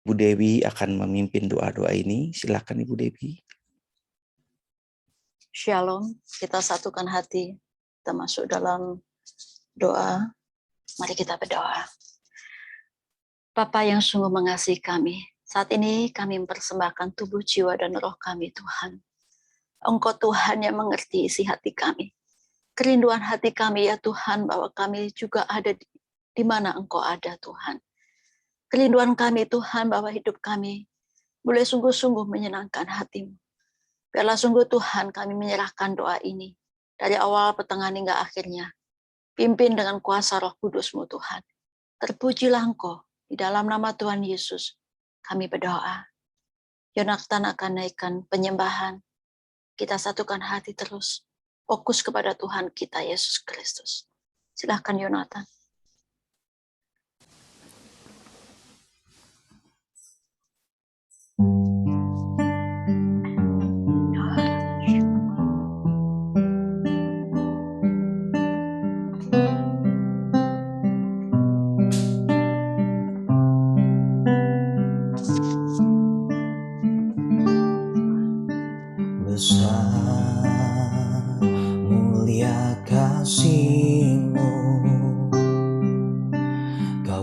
Ibu Dewi akan memimpin doa-doa ini. Silakan Ibu Dewi. Shalom, kita satukan hati, kita masuk dalam doa. Mari kita berdoa. Bapa yang sungguh mengasihi kami, saat ini kami mempersembahkan tubuh, jiwa, dan roh kami Tuhan. Engkau Tuhan yang mengerti isi hati kami. Kerinduan hati kami ya Tuhan, bahwa kami juga ada di mana Engkau ada Tuhan. Kerinduan kami Tuhan, bahwa hidup kami boleh sungguh-sungguh menyenangkan hati-Mu. Biarlah sungguh Tuhan kami menyerahkan doa ini dari awal, pertengahan, hingga akhirnya. Pimpin dengan kuasa Roh Kudus-Mu Tuhan. Terpujilah Engkau, di dalam nama Tuhan Yesus kami berdoa. Yonatan akan naikkan penyembahan. Kita satukan hati terus. Fokus kepada Tuhan kita Yesus Kristus. Silakan Yonatan. Besar mulia kasih-Mu, Kau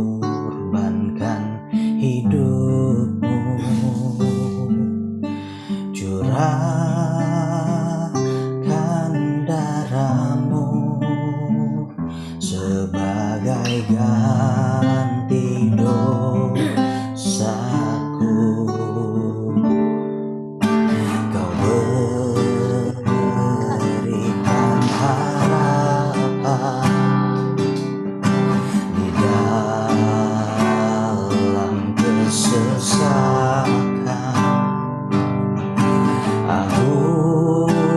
korbankan hidup-Mu, curahkan darah-Mu sebagai ganti dosaku. Kau berikan harapan di dalam kesesakan. Agunglah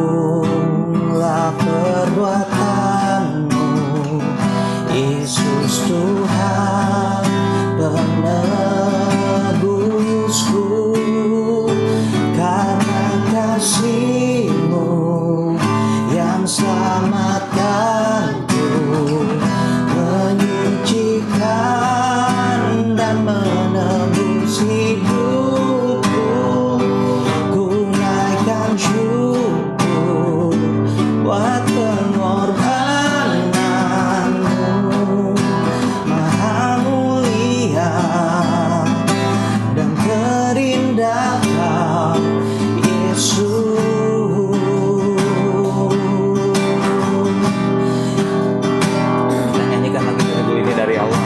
perbuatan-Mu, Yesus Tuhan penebusku. Karena kasih-Mu yang selamatkanku, menyucikan dan menebus hidupku. Ku naikkan syukur buat pengorbanan-Mu, Maha mulia dan terindah Yesus. Kita nyanyikan lagi lagu ini dari awal.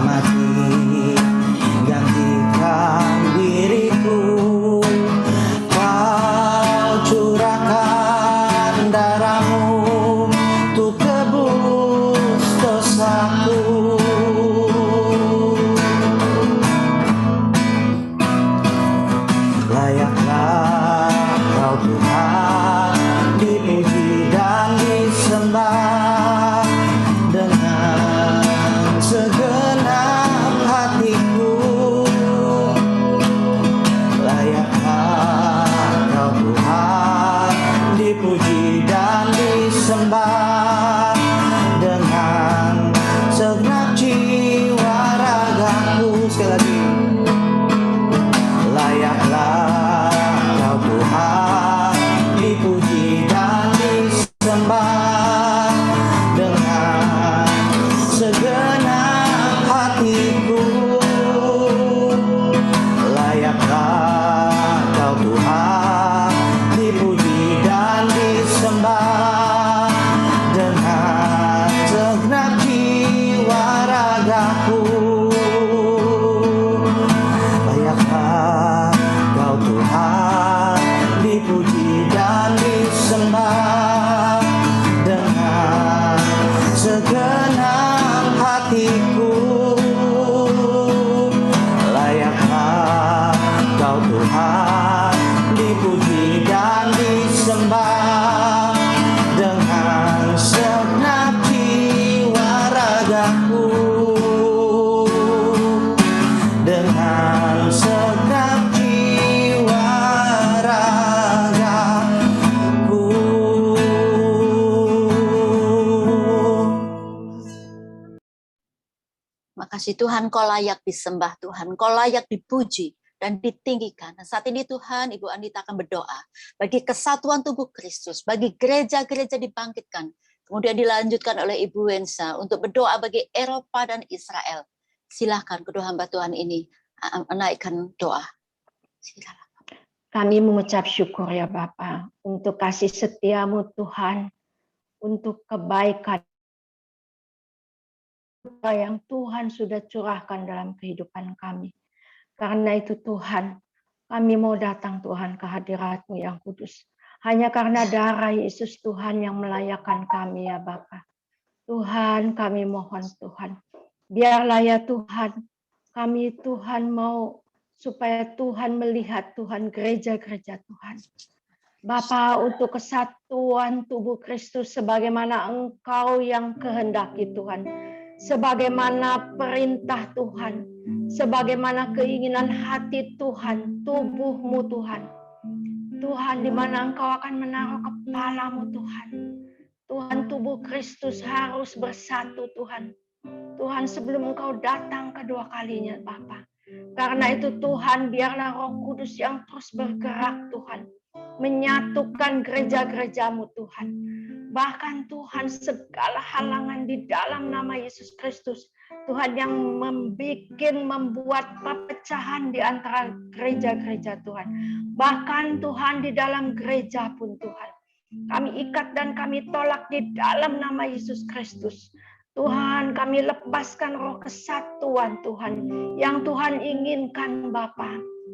mati, gantikan diriku. Kau curahkan darahmu untuk tebus dosaku. Layaklah Kau Tuhan dipuji dan disembah dengan segenap hatiku. Layaklah Kau Tuhan dipuji dan disembah dengan segenap jiwa ragaku. Sekali lagi. Layaklah Kau Tuhan dipuji dan disembah dengan segenap hatiku. Layaklah Kau Tuhan dipuji dan disembah dengan segenap jiwa ragaku. Layaklah Kau Tuhan dipuji dan disembah dengan segenap hatiku. Layaklah Kau Tuhan dipuji dan disembah dengan segenap jiwa ragaku. Dengan segenap jiwa ragaku. Makasih Tuhan, Kau layak disembah Tuhan, Kau layak dipuji dan ditinggikan. Dan saat ini Tuhan, Ibu Anita akan berdoa bagi kesatuan tubuh Kristus, bagi gereja-gereja dibangkitkan. Kemudian dilanjutkan oleh Ibu Wensa untuk berdoa bagi Eropa dan Israel. Silahkan kedua hamba Tuhan ini menaikkan doa. Silakan. Kami mengucap syukur ya Bapa untuk kasih setia-Mu Tuhan, untuk kebaikan yang Tuhan sudah curahkan dalam kehidupan kami. Karena itu Tuhan, kami mau datang Tuhan ke hadirat-Mu yang kudus. Hanya karena darah Yesus Tuhan yang melayakkan kami ya Bapa. Tuhan, kami mohon Tuhan, biarlah ya Tuhan, kami Tuhan mau supaya Tuhan melihat Tuhan gereja-gereja Tuhan. Bapa, untuk kesatuan tubuh Kristus sebagaimana Engkau yang kehendaki Tuhan. Sebagaimana perintah Tuhan, sebagaimana keinginan hati Tuhan, tubuh-Mu Tuhan. Tuhan, di mana Engkau akan menaruh kepala-Mu Tuhan. Tuhan, tubuh Kristus harus bersatu Tuhan. Tuhan, sebelum Engkau datang kedua kalinya Bapa. Karena itu Tuhan, biarlah Roh Kudus yang terus bergerak Tuhan. Menyatukan gereja-gereja-Mu Tuhan. Bahkan Tuhan, segala halangan di dalam nama Yesus Kristus. Tuhan yang membuat perpecahan di antara gereja-gereja Tuhan. Bahkan Tuhan di dalam gereja pun Tuhan. Kami ikat dan kami tolak di dalam nama Yesus Kristus. Tuhan, kami lepaskan roh kesatuan Tuhan yang Tuhan inginkan Bapa.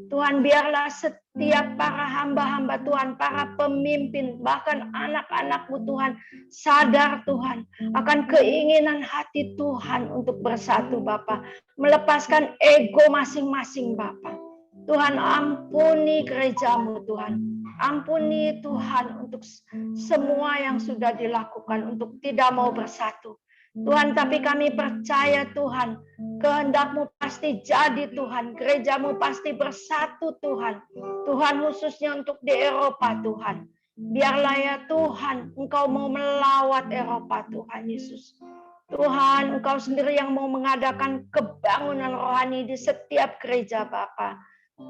Tuhan, biarlah setiap para hamba-hamba Tuhan, para pemimpin, bahkan anak-anak-Mu Tuhan, sadar Tuhan akan keinginan hati Tuhan untuk bersatu Bapa. Melepaskan ego masing-masing Bapa. Tuhan, ampuni gereja-Mu Tuhan. Ampuni Tuhan untuk semua yang sudah dilakukan untuk tidak mau bersatu. Tuhan, tapi kami percaya Tuhan, kehendak-Mu pasti jadi Tuhan, gereja-Mu pasti bersatu Tuhan. Tuhan, khususnya untuk di Eropa Tuhan. Biarlah ya Tuhan, Engkau mau melawat Eropa Tuhan Yesus. Tuhan, Engkau sendiri yang mau mengadakan kebangunan rohani di setiap gereja Bapa.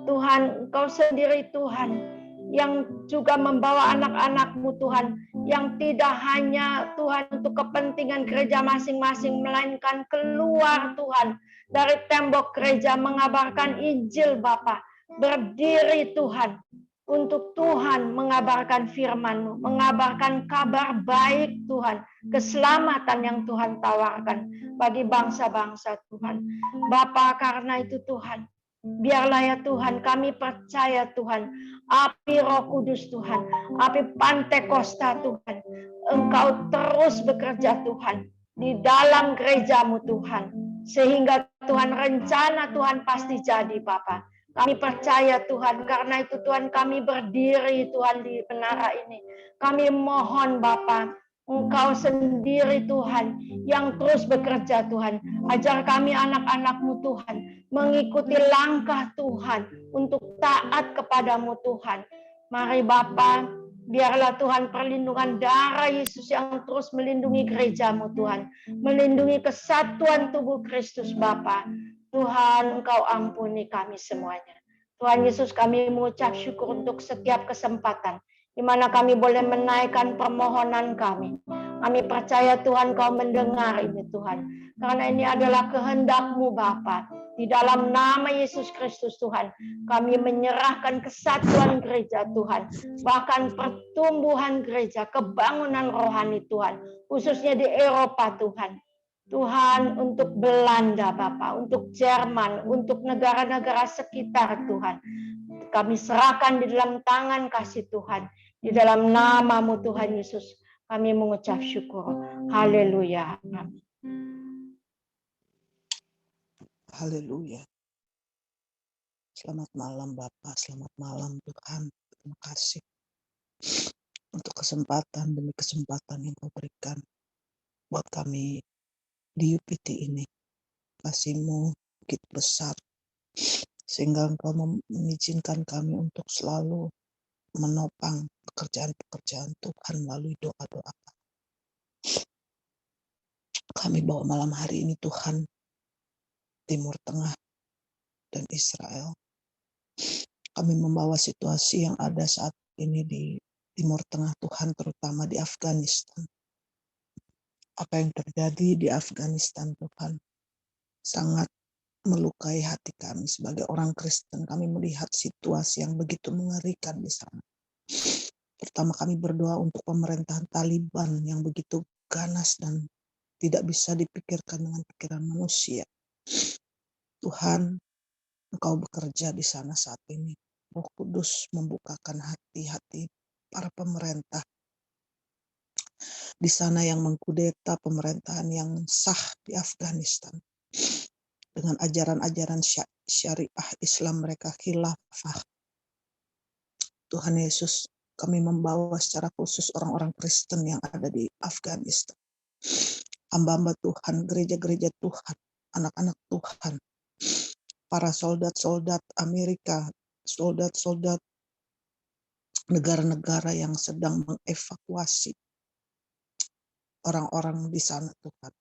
Tuhan, Engkau sendiri Tuhan, yang juga membawa anak-anak-Mu Tuhan, yang tidak hanya Tuhan untuk kepentingan gereja masing-masing, melainkan keluar Tuhan dari tembok gereja mengabarkan Injil Bapa. Berdiri Tuhan untuk Tuhan mengabarkan firman-Mu, mengabarkan kabar baik Tuhan, keselamatan yang Tuhan tawarkan bagi bangsa-bangsa Tuhan. Bapa, karena itu Tuhan, biarlah ya Tuhan, kami percaya Tuhan, api Roh Kudus Tuhan, api Pantekosta Tuhan, Engkau terus bekerja Tuhan di dalam gereja-Mu Tuhan, sehingga Tuhan rencana Tuhan pasti jadi Bapa. Kami percaya Tuhan, karena itu Tuhan kami berdiri Tuhan di menara ini. Kami mohon Bapa, Engkau sendiri Tuhan yang terus bekerja Tuhan. Ajar kami anak-anak-Mu Tuhan mengikuti langkah Tuhan untuk taat kepadamu Tuhan. Mari Bapa, biarlah Tuhan perlindungan darah Yesus yang terus melindungi gereja-Mu Tuhan. Melindungi kesatuan tubuh Kristus Bapa. Tuhan, Engkau ampuni kami semuanya. Tuhan Yesus, kami mengucap syukur untuk setiap kesempatan di mana kami boleh menaikkan permohonan kami. Kami percaya Tuhan Kau mendengar ini Tuhan. Karena ini adalah kehendak-Mu Bapa. Di dalam nama Yesus Kristus Tuhan, kami menyerahkan kesatuan gereja Tuhan. Bahkan pertumbuhan gereja, kebangunan rohani Tuhan. Khususnya di Eropa Tuhan. Tuhan, untuk Belanda Bapak, untuk Jerman, untuk negara-negara sekitar Tuhan. Kami serahkan di dalam tangan kasih Tuhan. Di dalam nama-Mu Tuhan Yesus, kami mengucap syukur. Haleluya. Amin. Haleluya. Selamat malam Bapak, selamat malam Tuhan. Terima kasih untuk kesempatan demi kesempatan yang Kau berikan buat kami di UPT ini. Kasih-Mu begitu besar, sehingga Engkau mengizinkan kami untuk selalu menopang pekerjaan-pekerjaan Tuhan melalui doa-doa. Kami bawa malam hari ini Tuhan, Timur Tengah dan Israel. Kami membawa situasi yang ada saat ini di Timur Tengah Tuhan, terutama di Afghanistan. Apa yang terjadi di Afghanistan Tuhan sangat melukai hati kami sebagai orang Kristen. Kami melihat situasi yang begitu mengerikan di sana. Pertama kami berdoa untuk pemerintahan Taliban yang begitu ganas dan tidak bisa dipikirkan dengan pikiran manusia. Tuhan, Engkau bekerja di sana saat ini. Roh Kudus membukakan hati-hati para pemerintah di sana yang mengkudeta pemerintahan yang sah di Afghanistan. Dengan ajaran-ajaran syariah Islam mereka khilafah. Tuhan Yesus, kami membawa secara khusus orang-orang Kristen yang ada di Afghanistan. Hamba-hamba Tuhan, gereja-gereja Tuhan, anak-anak Tuhan, para soldat-soldat Amerika, soldat-soldat negara-negara yang sedang mengevakuasi orang-orang di sana Tuhan.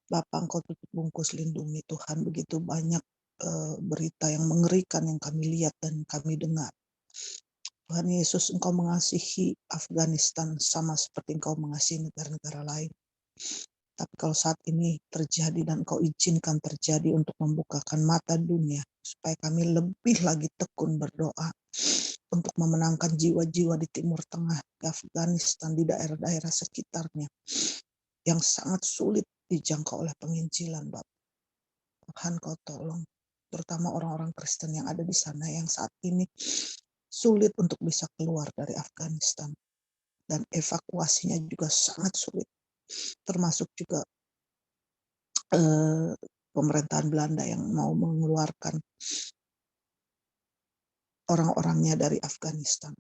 Bapak, Engkau tutup bungkus lindungi Tuhan. Begitu banyak berita yang mengerikan yang kami lihat dan kami dengar. Tuhan Yesus, Engkau mengasihi Afghanistan sama seperti Engkau mengasihi negara-negara lain. Tapi kalau saat ini terjadi dan Engkau izinkan terjadi untuk membukakan mata dunia, supaya kami lebih lagi tekun berdoa untuk memenangkan jiwa-jiwa di Timur Tengah, di Afghanistan, di daerah-daerah sekitarnya yang sangat sulit dijangkau oleh penginjilan, Bapak. Tuhan, Kau tolong, terutama orang-orang Kristen yang ada di sana yang saat ini sulit untuk bisa keluar dari Afghanistan. Dan evakuasinya juga sangat sulit. Termasuk juga pemerintahan Belanda yang mau mengeluarkan orang-orangnya dari Afghanistan.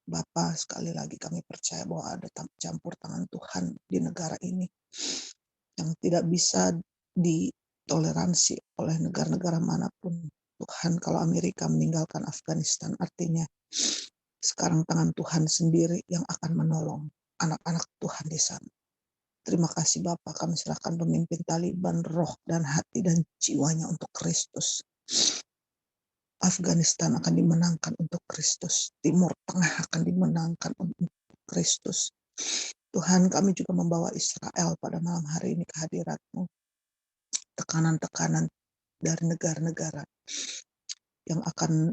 Bapak, sekali lagi kami percaya bahwa ada campur tangan Tuhan di negara ini yang tidak bisa ditoleransi oleh negara-negara manapun. Tuhan, kalau Amerika meninggalkan Afghanistan, artinya sekarang tangan Tuhan sendiri yang akan menolong anak-anak Tuhan di sana. Terima kasih Bapak, kami serahkan pemimpin Taliban roh dan hati dan jiwanya untuk Kristus. Afghanistan akan dimenangkan untuk Kristus. Timur Tengah akan dimenangkan untuk Kristus. Tuhan, kami juga membawa Israel pada malam hari ini ke hadirat-Mu. Tekanan-tekanan dari negara-negara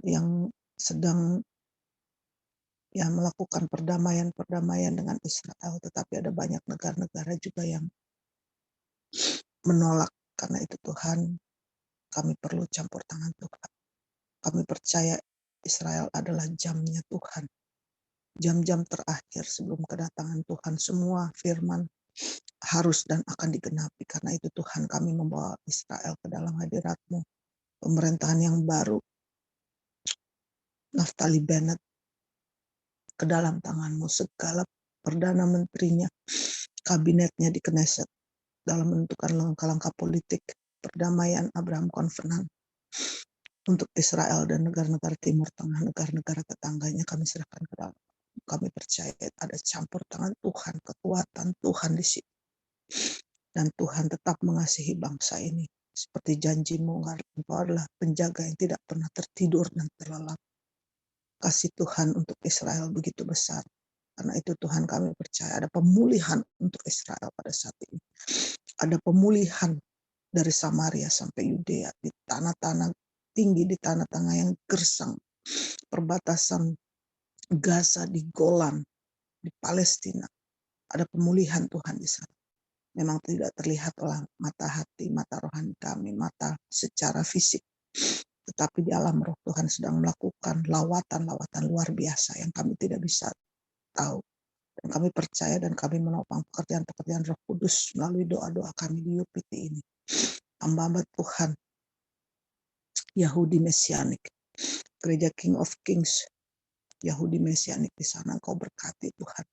yang sedang yang melakukan perdamaian dengan Israel, tetapi ada banyak negara-negara juga yang menolak. Karena itu Tuhan, kami perlu campur tangan Tuhan. Kami percaya Israel adalah jamnya Tuhan. Jam-jam terakhir sebelum kedatangan Tuhan, semua firman harus dan akan digenapi. Karena itu Tuhan, kami membawa Israel ke dalam hadirat-Mu. Pemerintahan yang baru, Naftali Bennett, ke dalam tangan-Mu. Segala perdana menterinya, kabinetnya di Knesset, dalam menentukan langkah-langkah politik, perdamaian Abraham Covenant untuk Israel dan negara-negara Timur Tengah, negara-negara tetangganya, kami serahkan ke dalam. Kami percaya ada campur tangan Tuhan, kekuatan Tuhan di sini. Dan Tuhan tetap mengasihi bangsa ini. Seperti janji-Mu, Engkau adalah penjaga yang tidak pernah tertidur dan terlelap. Kasih Tuhan untuk Israel begitu besar. Karena itu Tuhan, kami percaya ada pemulihan untuk Israel pada saat ini. Ada pemulihan dari Samaria sampai Yudea, di tanah-tanah tinggi, di tanah-tanah yang gersang, perbatasan Gaza, di Golan, di Palestina. Ada pemulihan Tuhan di sana. Memang tidak terlihat oleh mata hati, mata rohani kami, mata secara fisik. Tetapi di alam roh Tuhan sedang melakukan lawatan-lawatan luar biasa yang kami tidak bisa tahu. Dan kami percaya dan kami menopang pekerjaan-pekerjaan Roh Kudus melalui doa-doa kami di UPT ini. Hamba-hamba Tuhan, Yahudi Mesianik, Gereja King of Kings, Yahudi Mesianik di sana, Engkau berkati Tuhan.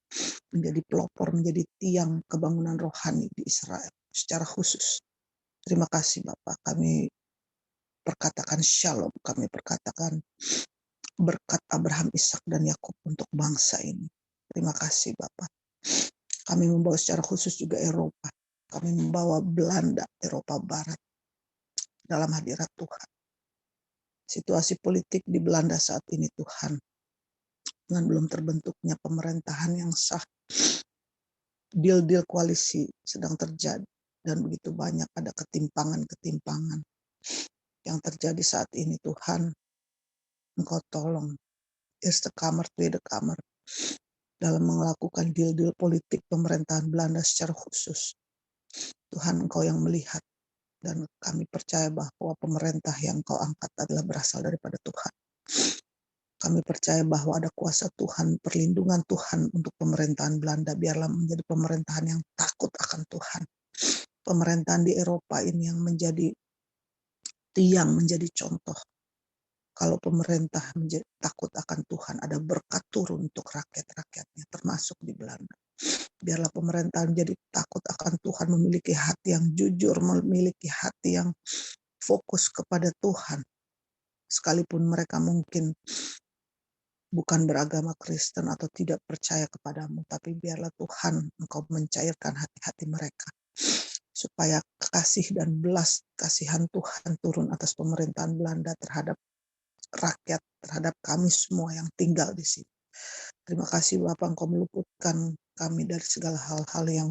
Menjadi pelopor, menjadi tiang kebangunan rohani di Israel secara khusus. Terima kasih Bapak, kami perkatakan shalom, kami perkatakan berkat Abraham, Ishak dan Yakub untuk bangsa ini. Terima kasih Bapak. Kami membawa secara khusus juga Eropa. Kami membawa Belanda, Eropa Barat dalam hadirat Tuhan. Situasi politik di Belanda saat ini Tuhan, dengan belum terbentuknya pemerintahan yang sah, deal-deal koalisi sedang terjadi, dan begitu banyak ada ketimpangan-ketimpangan yang terjadi saat ini. Tuhan, Engkau tolong Eerste Kamer, Tweede Kamer dalam melakukan deal-deal politik pemerintahan Belanda secara khusus. Tuhan, Engkau yang melihat, dan kami percaya bahwa pemerintah yang Engkau angkat adalah berasal daripada Tuhan. Kami percaya bahwa ada kuasa Tuhan, perlindungan Tuhan untuk pemerintahan Belanda. Biarlah menjadi pemerintahan yang takut akan Tuhan. Pemerintahan di Eropa ini yang menjadi tiang, menjadi contoh. Kalau pemerintah takut akan Tuhan, ada berkat turun untuk rakyat-rakyatnya, termasuk di Belanda. Biarlah pemerintahan menjadi takut akan Tuhan, memiliki hati yang jujur, memiliki hati yang fokus kepada Tuhan. Sekalipun mereka mungkin bukan beragama Kristen atau tidak percaya kepadamu, tapi biarlah Tuhan Engkau mencairkan hati-hati mereka, supaya kasih dan belas kasihan Tuhan turun atas pemerintahan Belanda terhadap rakyat, terhadap kami semua yang tinggal di sini. Terima kasih Bapak, Engkau meluputkan kami dari segala hal-hal yang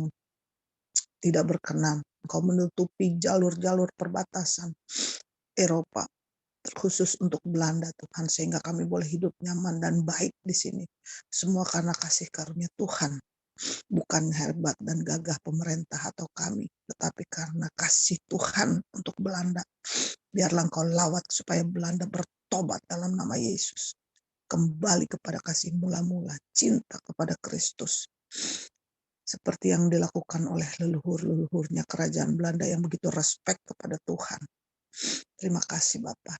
tidak berkenan. Engkau menutupi jalur-jalur perbatasan Eropa, khusus untuk Belanda Tuhan, sehingga kami boleh hidup nyaman dan baik di sini. Semua karena kasih karunia Tuhan, bukan hebat dan gagah pemerintah atau kami, tetapi karena kasih Tuhan untuk Belanda. Biarlah Engkau lawat supaya Belanda bertobat dalam nama Yesus, kembali kepada kasih mula-mula, cinta kepada Kristus, seperti yang dilakukan oleh leluhur-leluhurnya kerajaan Belanda yang begitu respect kepada Tuhan. Terima kasih Bapak.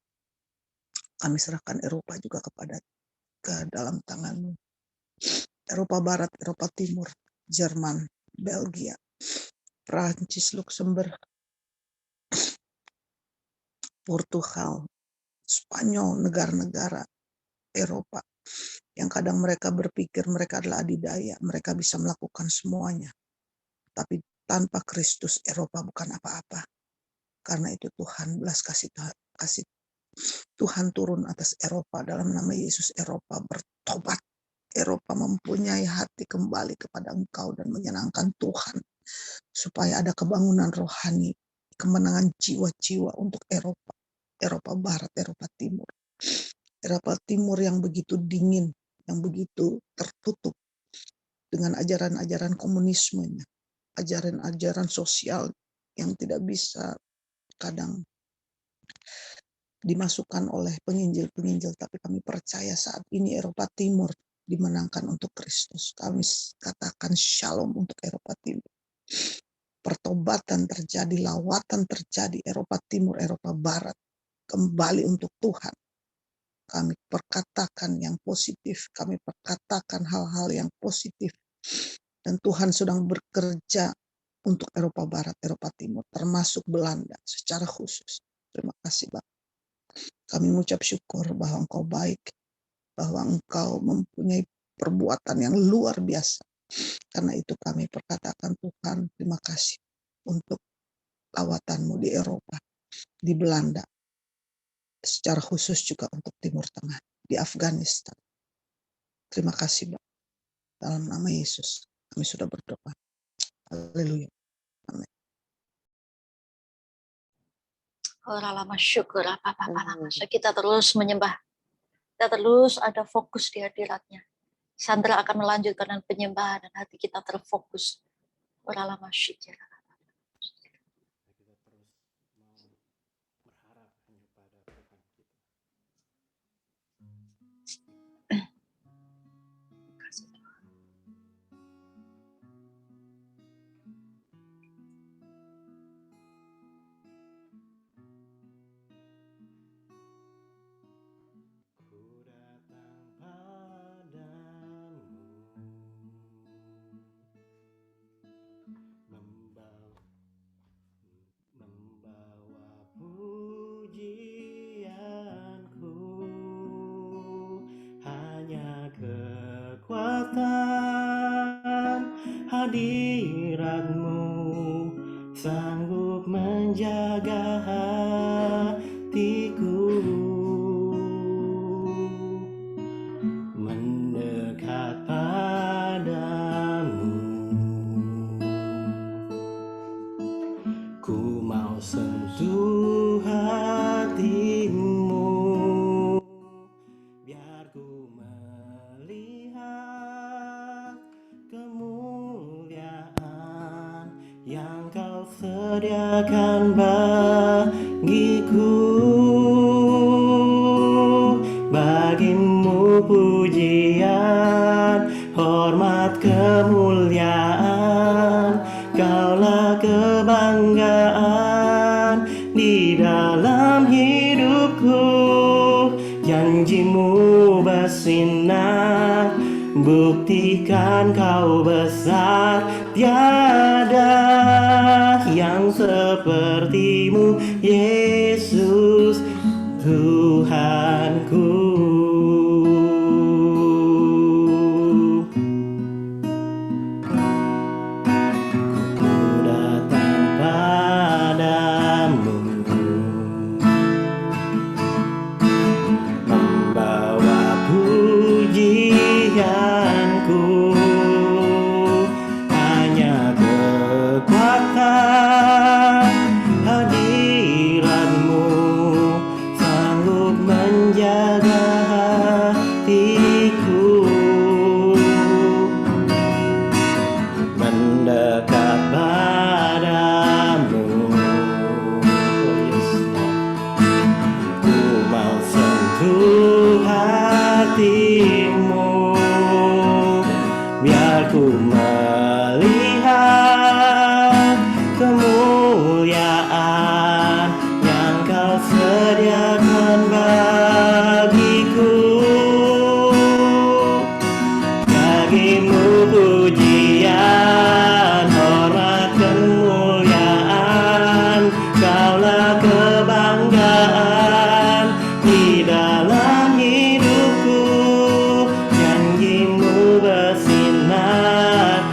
Kami serahkan Eropa juga ke dalam tangan-Mu. Eropa Barat, Eropa Timur, Jerman, Belgia, Prancis, Luxembourg, Portugal, Spanyol, negara-negara Eropa yang kadang mereka berpikir mereka adalah adidaya, mereka bisa melakukan semuanya. Tapi tanpa Kristus Eropa bukan apa-apa. Karena itu Tuhan, belas kasih Tuhan turun atas Eropa dalam nama Yesus. Eropa bertobat. Eropa mempunyai hati kembali kepada Engkau dan menyenangkan Tuhan. Supaya ada kebangunan rohani, kemenangan jiwa-jiwa untuk Eropa. Eropa Barat, Eropa Timur. Eropa Timur yang begitu dingin, yang begitu tertutup dengan ajaran-ajaran komunismenya, ajaran-ajaran sosial yang tidak bisa kadang dimasukkan oleh penginjil-penginjil, tapi kami percaya saat ini Eropa Timur dimenangkan untuk Kristus. Kami katakan shalom untuk Eropa Timur. Pertobatan terjadi, lawatan terjadi, Eropa Timur, Eropa Barat kembali untuk Tuhan. Kami perkatakan yang positif, kami perkatakan hal-hal yang positif. Dan Tuhan sedang bekerja untuk Eropa Barat, Eropa Timur, termasuk Belanda secara khusus. Terima kasih Bapak. Kami mengucap syukur bahwa Engkau baik, bahwa Engkau mempunyai perbuatan yang luar biasa. Karena itu kami perkatakan Tuhan, terima kasih untuk lawatan-Mu di Eropa, di Belanda, secara khusus juga untuk Timur Tengah, di Afghanistan. Terima kasih Bapak. Dalam nama Yesus kami sudah berdoa. Haleluya. Amin. Ora lama syukur apa-apa lama. Kita terus menyembah. Kita terus ada fokus di hadiratnya. Sandra akan melanjutkan dengan penyembahan dan hati kita terfokus. Ora lama syukur. Kita terus mau berharap hanya pada Tuhan kita. Ku datang padamu, membawa pujianku, hanya kekuatan hadirat-Mu sanggup menjaga hatiku, mendekat padamu. Ku mau sentuh hati-Mu, biar ku melihat kemuliaan yang Kau sediakan bagiku. Bagi-Mu pujian, hormat, kemuliaan, Kaulah kebanggaan di dalam hidupku. Janji-Mu bersinar, buktikan Kau besar, tiada yang seperti-Mu, Yesus Tuhanku. Ku datang padamu, membawa pujianku, hanya kekuatan hadirat-Mu sanggup menjaga hatiku, mendekat padamu. Oh yes, ku mau sentuh hati-Mu, biar ku melihat kemuliaan yang Kau sediakan bagiku. Bagi-Mu pujian, hormat, kemuliaan, Kaulah kebanggaan di dalam hidupku. Janji-Mu bersinar,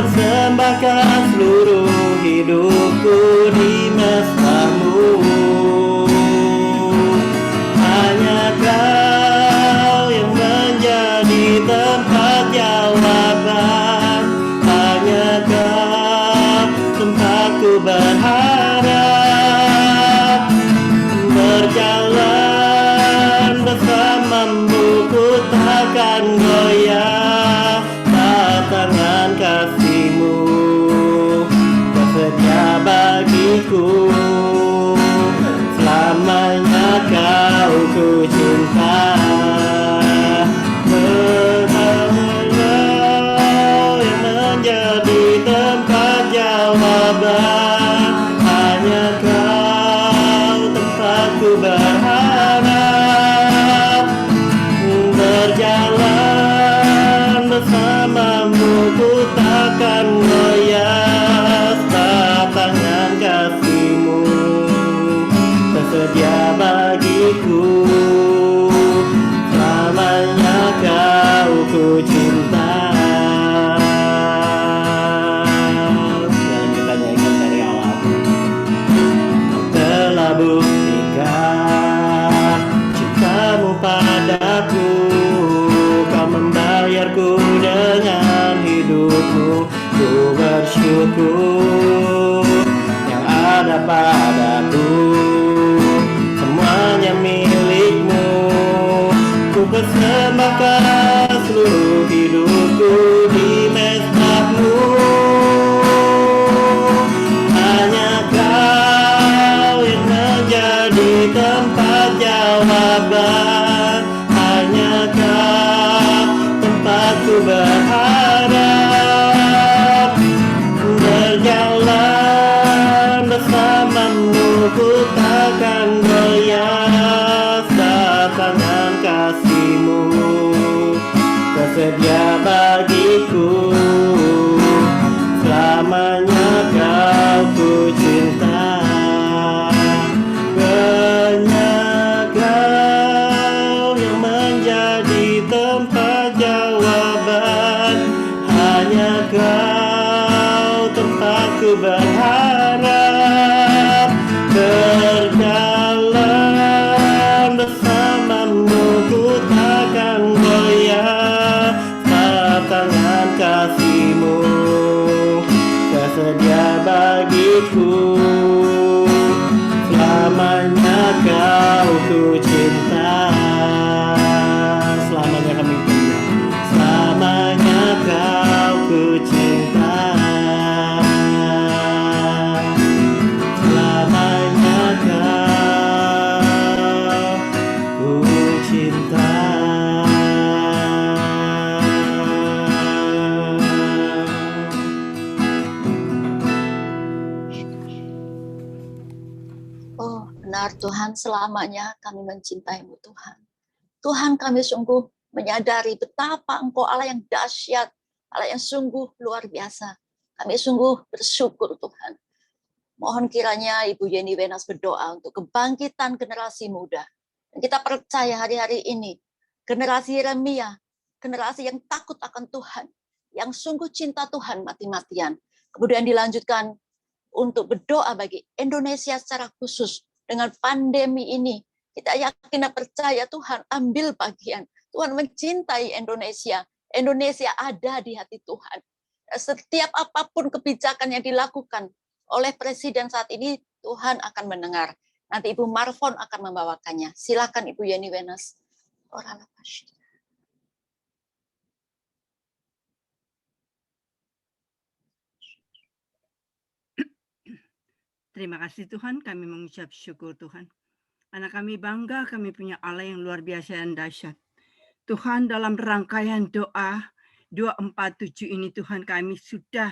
persembahkan seluruh hidupku di mesbah-Mu. Hanya Kau yang menjadi tempat jawaban, hanya Kau tempatku berharap. Berjalan bersama-Mu ku takkan goyah, tangan kasih-Mu tersedia bagiku. Selamanya Kau ku cinta. Kau yang menjadi tempat jawaban, hanya Kau tempatku berharap. Berjalan bersama-Mu ku takkan goyah, tangan kasih-Mu tersedia bagiku. Selamanya Kau ku cinta. Dan kita nyanyikan dari awal. Kau telah buktikan cinta-Mu padaku, Kau membayarku dengan hidup-Mu. Ku bersyukur yang ada padaku, semuanya milik-Mu. Ku persembahkan seluruh hidupku di mesbah-Mu. Hanya Kau yang menjadi tempat jawaban, hanya Kau tempatku berharap. Berjalan bersama-Mu ku takkan goyah, tangan kasih-Mu tersedia bagiku. Selamanya Kau ku cinta. Hanya Kau yang menjadi tempat jawaban, hanya Kau tempatku berharap. Berjalan bersama-Mu ku takkan goyah, tangan kasih-Mu tersedia bagiku. Selamanya Kau ku cinta. Selamanya kami punya. Selamanya Kau ku cinta. Selamanya Kau ku cinta. Oh, benar Tuhan, selamanya kami mencintai-Mu Tuhan. Tuhan, kami sungguh menyadari betapa Engkau Allah yang dahsyat, Allah yang sungguh luar biasa. Kami sungguh bersyukur Tuhan. Mohon kiranya Ibu Yeni Wenas berdoa untuk kebangkitan generasi muda. Dan kita percaya hari-hari ini, generasi Yeremia, generasi yang takut akan Tuhan, yang sungguh cinta Tuhan mati-matian. Kemudian dilanjutkan untuk berdoa bagi Indonesia secara khusus dengan pandemi ini. Kita yakin dan percaya Tuhan ambil bagian. Tuhan mencintai Indonesia. Indonesia ada di hati Tuhan. Setiap apapun kebijakan yang dilakukan oleh Presiden saat ini, Tuhan akan mendengar. Nanti Ibu Marfon akan membawakannya. Silakan Ibu Yeni Wenas. Terima kasih Tuhan, kami mengucap syukur Tuhan. Anak kami bangga, kami punya Allah yang luar biasa dan dahsyat. Tuhan, dalam rangkaian doa 247 ini Tuhan, kami sudah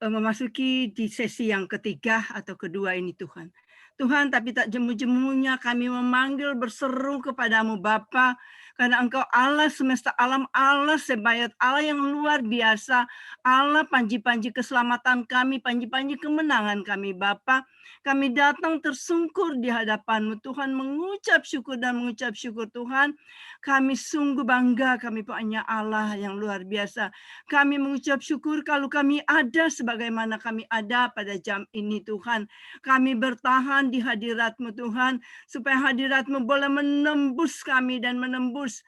memasuki di sesi yang ketiga atau kedua ini Tuhan. Tuhan, tapi tak jemu-jemunya kami memanggil berseru kepadamu Bapa, karena Engkau Allah semesta alam, Allah sebayat, Allah yang luar biasa, Allah panji-panji keselamatan kami, panji-panji kemenangan kami Bapa. Kami datang tersungkur di hadapan-Mu Tuhan, mengucap syukur dan mengucap syukur Tuhan. Kami sungguh bangga, kami punya Allah yang luar biasa. Kami mengucap syukur kalau kami ada sebagaimana kami ada pada jam ini Tuhan. Kami bertahan di hadirat-Mu Tuhan, supaya hadirat-Mu boleh menembus kami dan menerobos,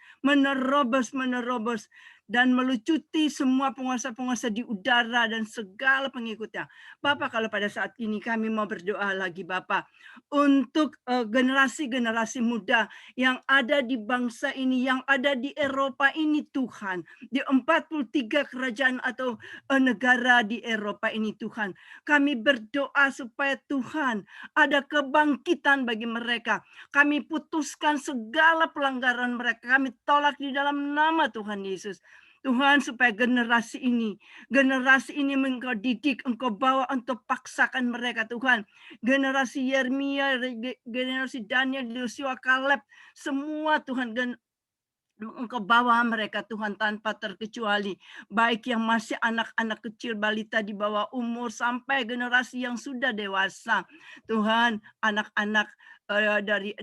dan melucuti semua penguasa-penguasa di udara dan segala pengikutnya. Bapak, kalau pada saat ini kami mau berdoa lagi Bapak, untuk generasi-generasi muda yang ada di bangsa ini, yang ada di Eropa ini Tuhan, di 43 kerajaan atau negara di Eropa ini Tuhan. Kami berdoa supaya Tuhan ada kebangkitan bagi mereka. Kami putuskan segala pelanggaran mereka. Kami tolak di dalam nama Tuhan Yesus. Tuhan, supaya generasi ini Engkau didik, Engkau bawa untuk paksakan mereka Tuhan. Generasi Yeremia, generasi Daniel, Yosua, Kaleb, semua Tuhan, Engkau bawa mereka Tuhan tanpa terkecuali. Baik yang masih anak-anak kecil, balita di bawah umur, sampai generasi yang sudah dewasa. Tuhan, anak-anak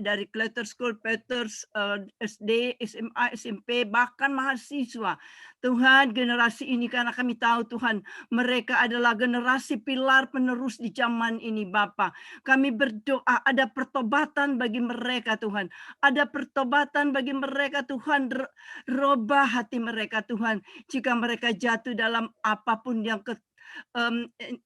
dari Cletter School, Peters, SD, SMA, SMP, bahkan mahasiswa. Tuhan, generasi ini karena kami tahu Tuhan, mereka adalah generasi pilar penerus di zaman ini Bapa. Kami berdoa ada pertobatan bagi mereka Tuhan. Ada pertobatan bagi mereka Tuhan, robah hati mereka Tuhan. Jika mereka jatuh dalam apapun yang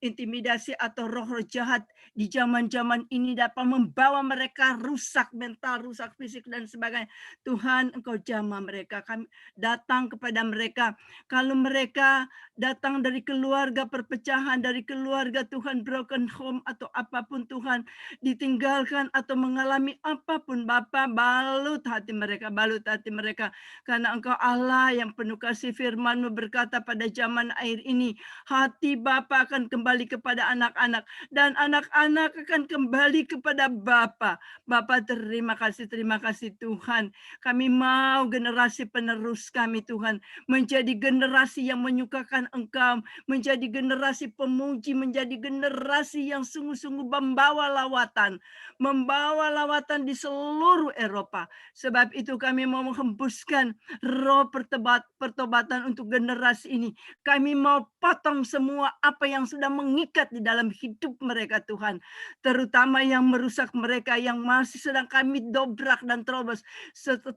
intimidasi atau roh-roh jahat di zaman-zaman ini dapat membawa mereka rusak mental, rusak fisik dan sebagainya. Tuhan, Engkau jamah mereka. Kami datang kepada mereka. Kalau mereka datang dari keluarga perpecahan, dari keluarga Tuhan broken home atau apapun Tuhan, ditinggalkan atau mengalami apapun Bapa, balut hati mereka. Karena Engkau Allah yang penuh kasih, firman-Mu berkata pada zaman akhir ini, hati Bapa akan kembali kepada anak-anak dan anak-anak akan kembali kepada Bapa. Bapa, terima kasih Tuhan. Kami mau generasi penerus kami Tuhan menjadi generasi yang menyukakan Engkau, menjadi generasi pemuji, menjadi generasi yang sungguh-sungguh membawa lawatan di seluruh Eropa. Sebab itu kami mau menghembuskan roh pertobatan untuk generasi ini. Kami mau potong semua apa yang sudah mengikat di dalam hidup mereka Tuhan. Terutama yang merusak mereka, yang masih sedang kami dobrak dan terobos.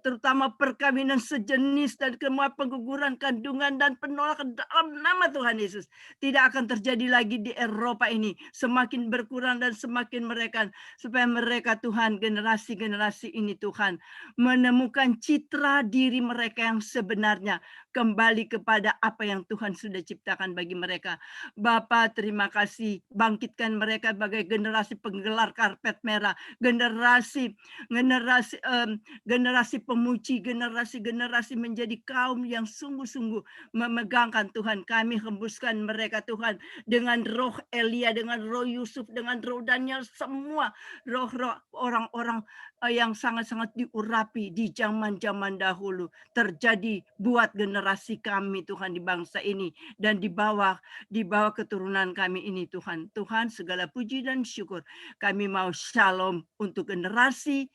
Terutama perkawinan sejenis dan semua pengguguran kandungan dan penolakan dalam nama Tuhan Yesus. Tidak akan terjadi lagi di Eropa ini. Semakin berkurang dan semakin mereka. Supaya mereka Tuhan, generasi-generasi ini Tuhan, menemukan citra diri mereka yang sebenarnya. Kembali kepada apa yang Tuhan sudah ciptakan bagi mereka. Bapa, terima kasih. Bangkitkan mereka sebagai generasi penggelar karpet merah. Generasi pemuji, generasi menjadi kaum yang sungguh-sungguh memegangkan Tuhan. Kami hembuskan mereka Tuhan dengan roh Elia, dengan roh Yusuf, dengan roh Daniel, semua roh-roh orang-orang yang sangat-sangat diurapi di zaman-zaman dahulu terjadi buat generasi kami Tuhan di bangsa ini dan di bawah keturunan kami ini Tuhan. Tuhan, segala puji dan syukur kami mau shalom untuk generasi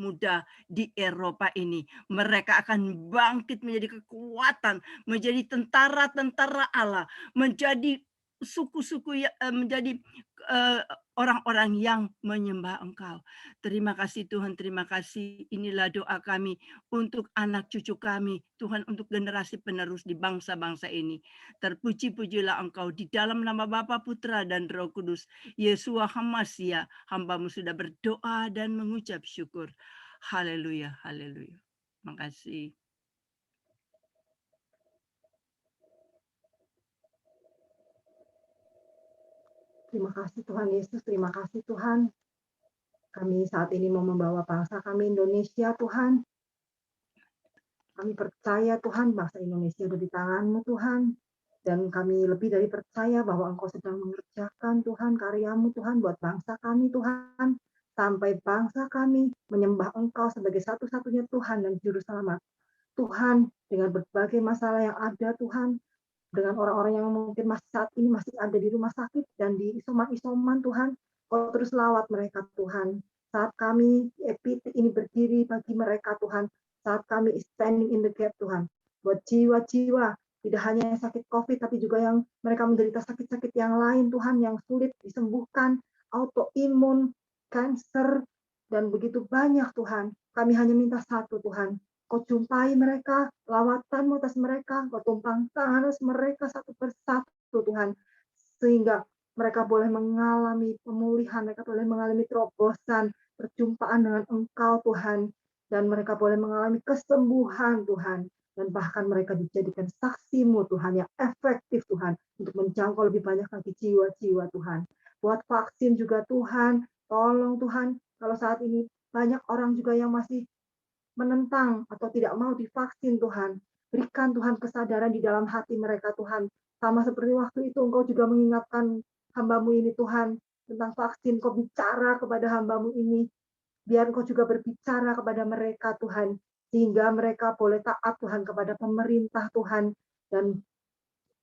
muda di Eropa ini. Mereka akan bangkit menjadi kekuatan, menjadi tentara-tentara Allah, menjadi suku-suku, menjadi orang-orang yang menyembah Engkau. Terima kasih Tuhan, terima kasih. Inilah doa kami untuk anak cucu kami, Tuhan, untuk generasi penerus di bangsa-bangsa ini. Terpuji-pujilah Engkau di dalam nama Bapa, Putra, dan Roh Kudus. Yesua HaMasiah, hamba-Mu sudah berdoa dan mengucap syukur. Haleluya, haleluya. Terima kasih. Terima kasih Tuhan Yesus, terima kasih Tuhan. Kami saat ini mau membawa bangsa kami Indonesia Tuhan. Kami percaya Tuhan bangsa Indonesia ada di tangan-Mu Tuhan. Dan kami lebih dari percaya bahwa Engkau sedang mengerjakan Tuhan karya-Mu Tuhan buat bangsa kami Tuhan. Sampai bangsa kami menyembah Engkau sebagai satu-satunya Tuhan dan Juru Selamat. Tuhan, dengan berbagai masalah yang ada Tuhan, dengan orang-orang yang mungkin saat ini masih ada di rumah sakit dan di isoman-isoman Tuhan, Kau terus lawat mereka Tuhan. Saat kami EPT ini berdiri bagi mereka Tuhan, saat kami standing in the gap Tuhan, buat jiwa-jiwa, tidak hanya yang sakit COVID, tapi juga yang mereka menderita sakit-sakit yang lain Tuhan, yang sulit disembuhkan, autoimun, kanker, dan begitu banyak Tuhan. Kami hanya minta satu Tuhan, Kau jumpai mereka, lawatan-Mu atas mereka, Kau tumpang tangan atas mereka satu persatu Tuhan, sehingga mereka boleh mengalami pemulihan, mereka boleh mengalami terobosan, perjumpaan dengan Engkau Tuhan, dan mereka boleh mengalami kesembuhan Tuhan, dan bahkan mereka dijadikan saksi-Mu Tuhan yang efektif Tuhan, untuk menjangkau lebih banyak lagi jiwa-jiwa Tuhan. Buat vaksin juga Tuhan, tolong Tuhan, kalau saat ini banyak orang juga yang masih menentang atau tidak mau divaksin Tuhan. Berikan Tuhan kesadaran di dalam hati mereka Tuhan. Sama seperti waktu itu Engkau juga mengingatkan hamba-Mu ini Tuhan tentang vaksin. Kau bicara kepada hamba-Mu ini. Biar Engkau juga berbicara kepada mereka Tuhan. Sehingga mereka boleh taat Tuhan kepada pemerintah Tuhan. Dan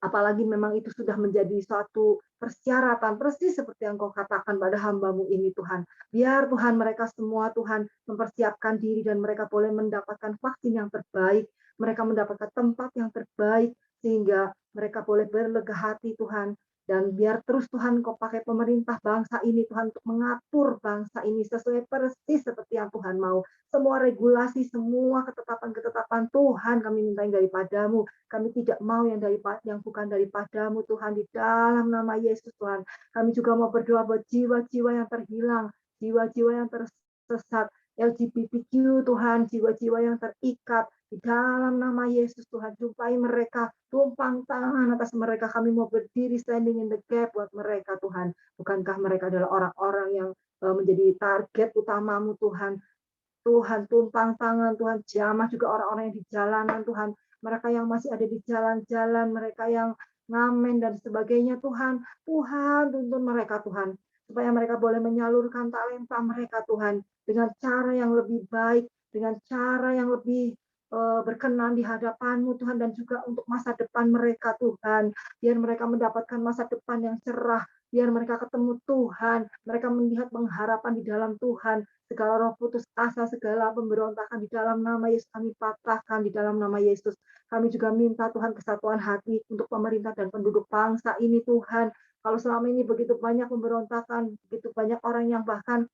apalagi memang itu sudah menjadi suatu persyaratan, persis seperti yang Kau katakan pada hamba-Mu ini Tuhan. Biar Tuhan mereka semua Tuhan mempersiapkan diri dan mereka boleh mendapatkan vaksin yang terbaik, mereka mendapatkan tempat yang terbaik, sehingga mereka boleh berlega hati Tuhan. Dan biar terus Tuhan Kau pakai pemerintah bangsa ini Tuhan untuk mengatur bangsa ini sesuai persis seperti yang Tuhan mau. Semua regulasi, semua ketetapan-ketetapan Tuhan kami minta yang daripada-Mu. Kami tidak mau yang bukan daripada-Mu Tuhan, di dalam nama Yesus Tuhan. Kami juga mau berdoa buat jiwa-jiwa yang terhilang, jiwa-jiwa yang tersesat, LGBTQ Tuhan, jiwa-jiwa yang terikat, di dalam nama Yesus Tuhan. Jumpai mereka, tumpang tangan atas mereka. Kami mau berdiri standing in the gap buat mereka Tuhan. Bukankah mereka adalah orang-orang yang menjadi target utama-Mu Tuhan. Tuhan, tumpang tangan Tuhan, jamah juga orang-orang yang di jalanan Tuhan, mereka yang masih ada di jalan-jalan, mereka yang ngamen dan sebagainya Tuhan, Tuhan tuntun mereka Tuhan, supaya mereka boleh menyalurkan talenta mereka Tuhan, dengan cara yang lebih baik, dengan cara yang lebih berkenan di hadapan-Mu Tuhan, dan juga untuk masa depan mereka Tuhan, biar mereka mendapatkan masa depan yang cerah, biar mereka ketemu Tuhan, mereka melihat pengharapan di dalam Tuhan, segala roh putus asa, segala pemberontakan di dalam nama Yesus kami patahkan di dalam nama Yesus. Kami juga minta Tuhan kesatuan hati untuk pemerintah dan penduduk bangsa ini Tuhan. Kalau selama ini begitu banyak pemberontakan, begitu banyak orang yang bahkan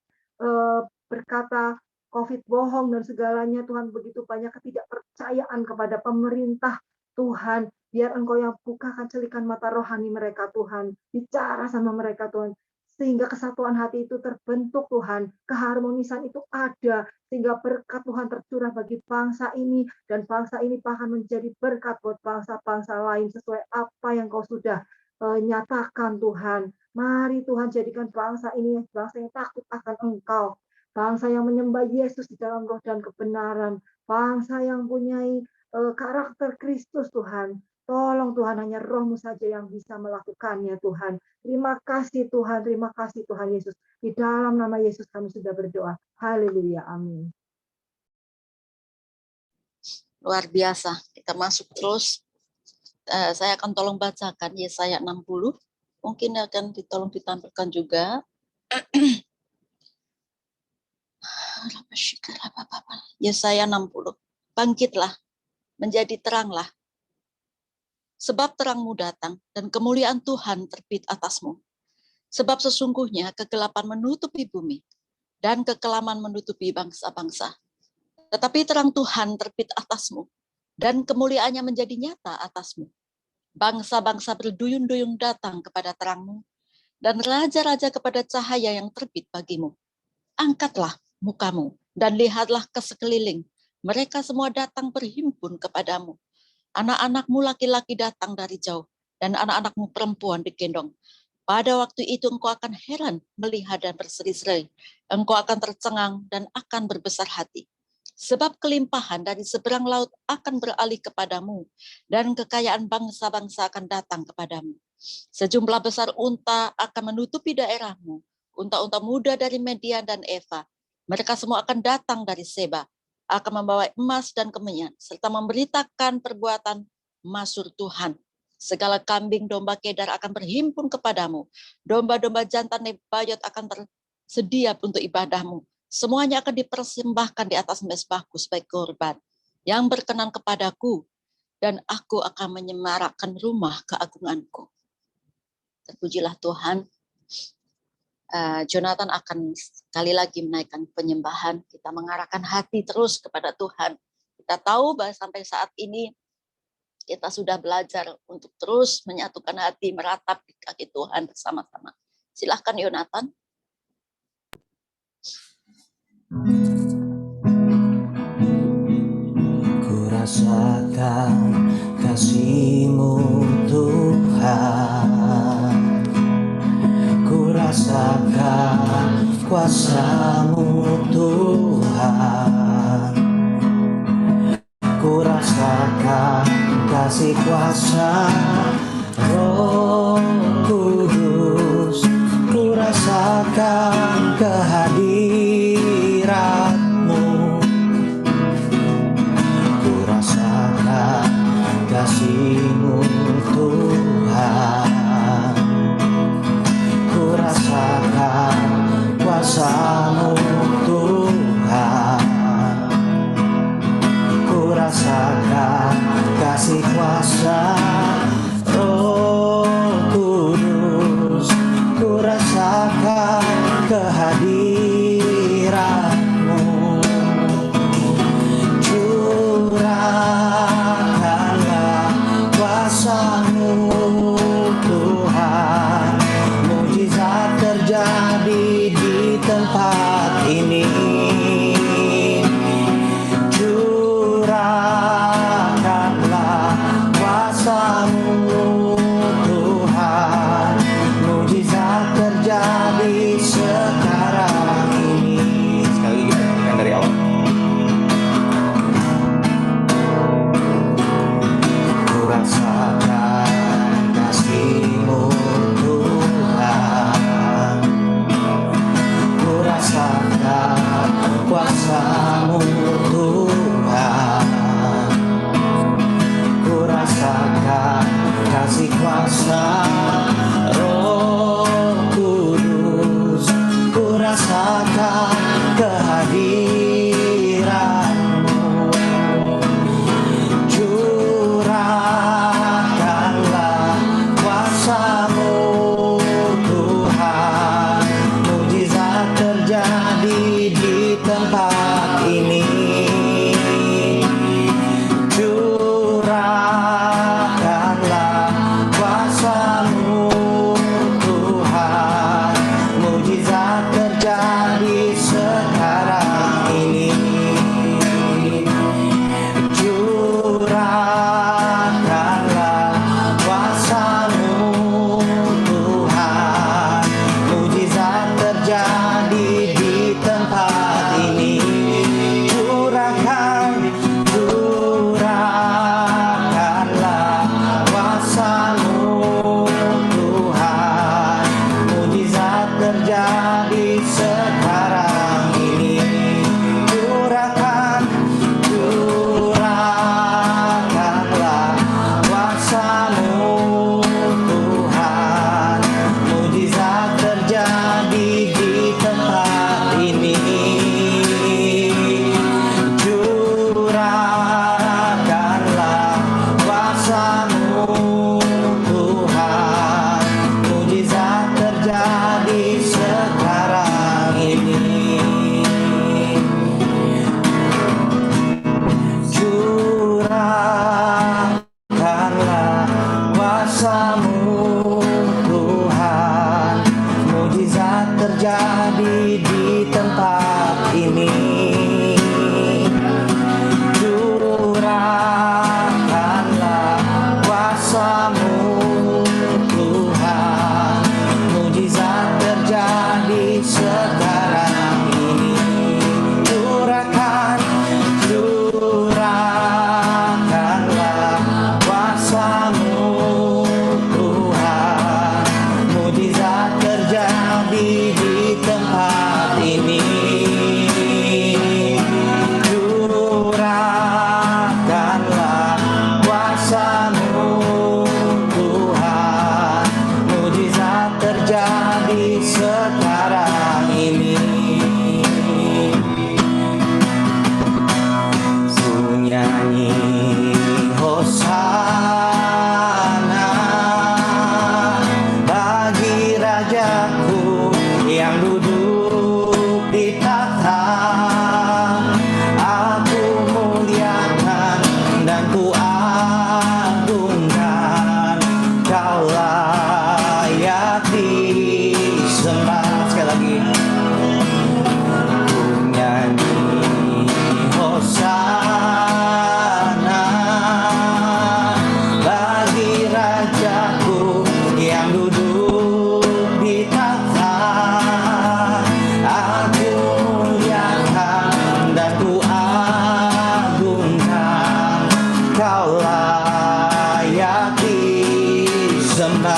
berkata COVID bohong dan segalanya Tuhan, begitu banyak ketidakpercayaan kepada pemerintah Tuhan, biar Engkau yang bukakan celikan mata rohani mereka Tuhan, bicara sama mereka Tuhan, sehingga kesatuan hati itu terbentuk Tuhan, keharmonisan itu ada, sehingga berkat Tuhan tercurah bagi bangsa ini, dan bangsa ini bahkan menjadi berkat buat bangsa-bangsa lain sesuai apa yang Kau sudah nyatakan Tuhan. Mari Tuhan jadikan bangsa ini bangsa yang takut akan Engkau, bangsa yang menyembah Yesus di dalam roh dan kebenaran, bangsa yang punyai karakter Kristus Tuhan. Tolong Tuhan, hanya Roh-Mu saja yang bisa melakukannya Tuhan. Terima kasih Tuhan Yesus. Di dalam nama Yesus kami sudah berdoa. Haleluya, amin. Luar biasa. Kita masuk terus. Saya akan tolong bacakan Yesaya 60. Mungkin akan ditolong ditampilkan juga. Yesaya 60. Bangkitlah, menjadi teranglah. Sebab terangmu datang dan kemuliaan Tuhan terbit atasmu. Sebab sesungguhnya kegelapan menutupi bumi dan kekelaman menutupi bangsa-bangsa. Tetapi terang Tuhan terbit atasmu dan kemuliaannya menjadi nyata atasmu. Bangsa-bangsa berduyun-duyun datang kepada terangmu dan raja-raja kepada cahaya yang terbit bagimu. Angkatlah mukamu dan lihatlah ke sekeliling. Mereka semua datang berhimpun kepadamu. Anak-anakmu laki-laki datang dari jauh, dan anak-anakmu perempuan digendong. Pada waktu itu engkau akan heran melihat dan berseri-seri. Engkau akan tercengang dan akan berbesar hati. Sebab kelimpahan dari seberang laut akan beralih kepadamu, dan kekayaan bangsa-bangsa akan datang kepadamu. Sejumlah besar unta akan menutupi daerahmu, unta-unta muda dari Median dan Eva. Mereka semua akan datang dari Seba, akan membawa emas dan kemenyan, serta memberitakan perbuatan masyhur Tuhan. Segala kambing domba Kedar akan berhimpun kepadamu, domba-domba jantan Nebayot akan tersedia untuk ibadahmu. Semuanya akan dipersembahkan di atas mezbahku sebagai korban yang berkenan kepadaku, dan aku akan menyemarakkan rumah keagunganku. Terpujilah Tuhan. Jonathan akan sekali lagi menaikkan penyembahan. Kita mengarahkan hati terus kepada Tuhan. Kita tahu bahwa sampai saat ini kita sudah belajar untuk terus menyatukan hati, meratap di kaki Tuhan bersama-sama. Silahkan Jonathan. Ku rasakan kasih-Mu Tuhan, ku rasakan kuasa-Mu Tuhan, ku rasakan kasih kuasa Roh Kudus, ku rasakan kehadirat-Mu, ku rasakan kasih-Mu Tuhan, ku rasakan kuasa-Mu Tuhan, ku rasakan kasih kuasa Roh Kudus, ku rasakan kehadirat-Mu. Curahkanlah kuasa-Mu Kau layak disembah,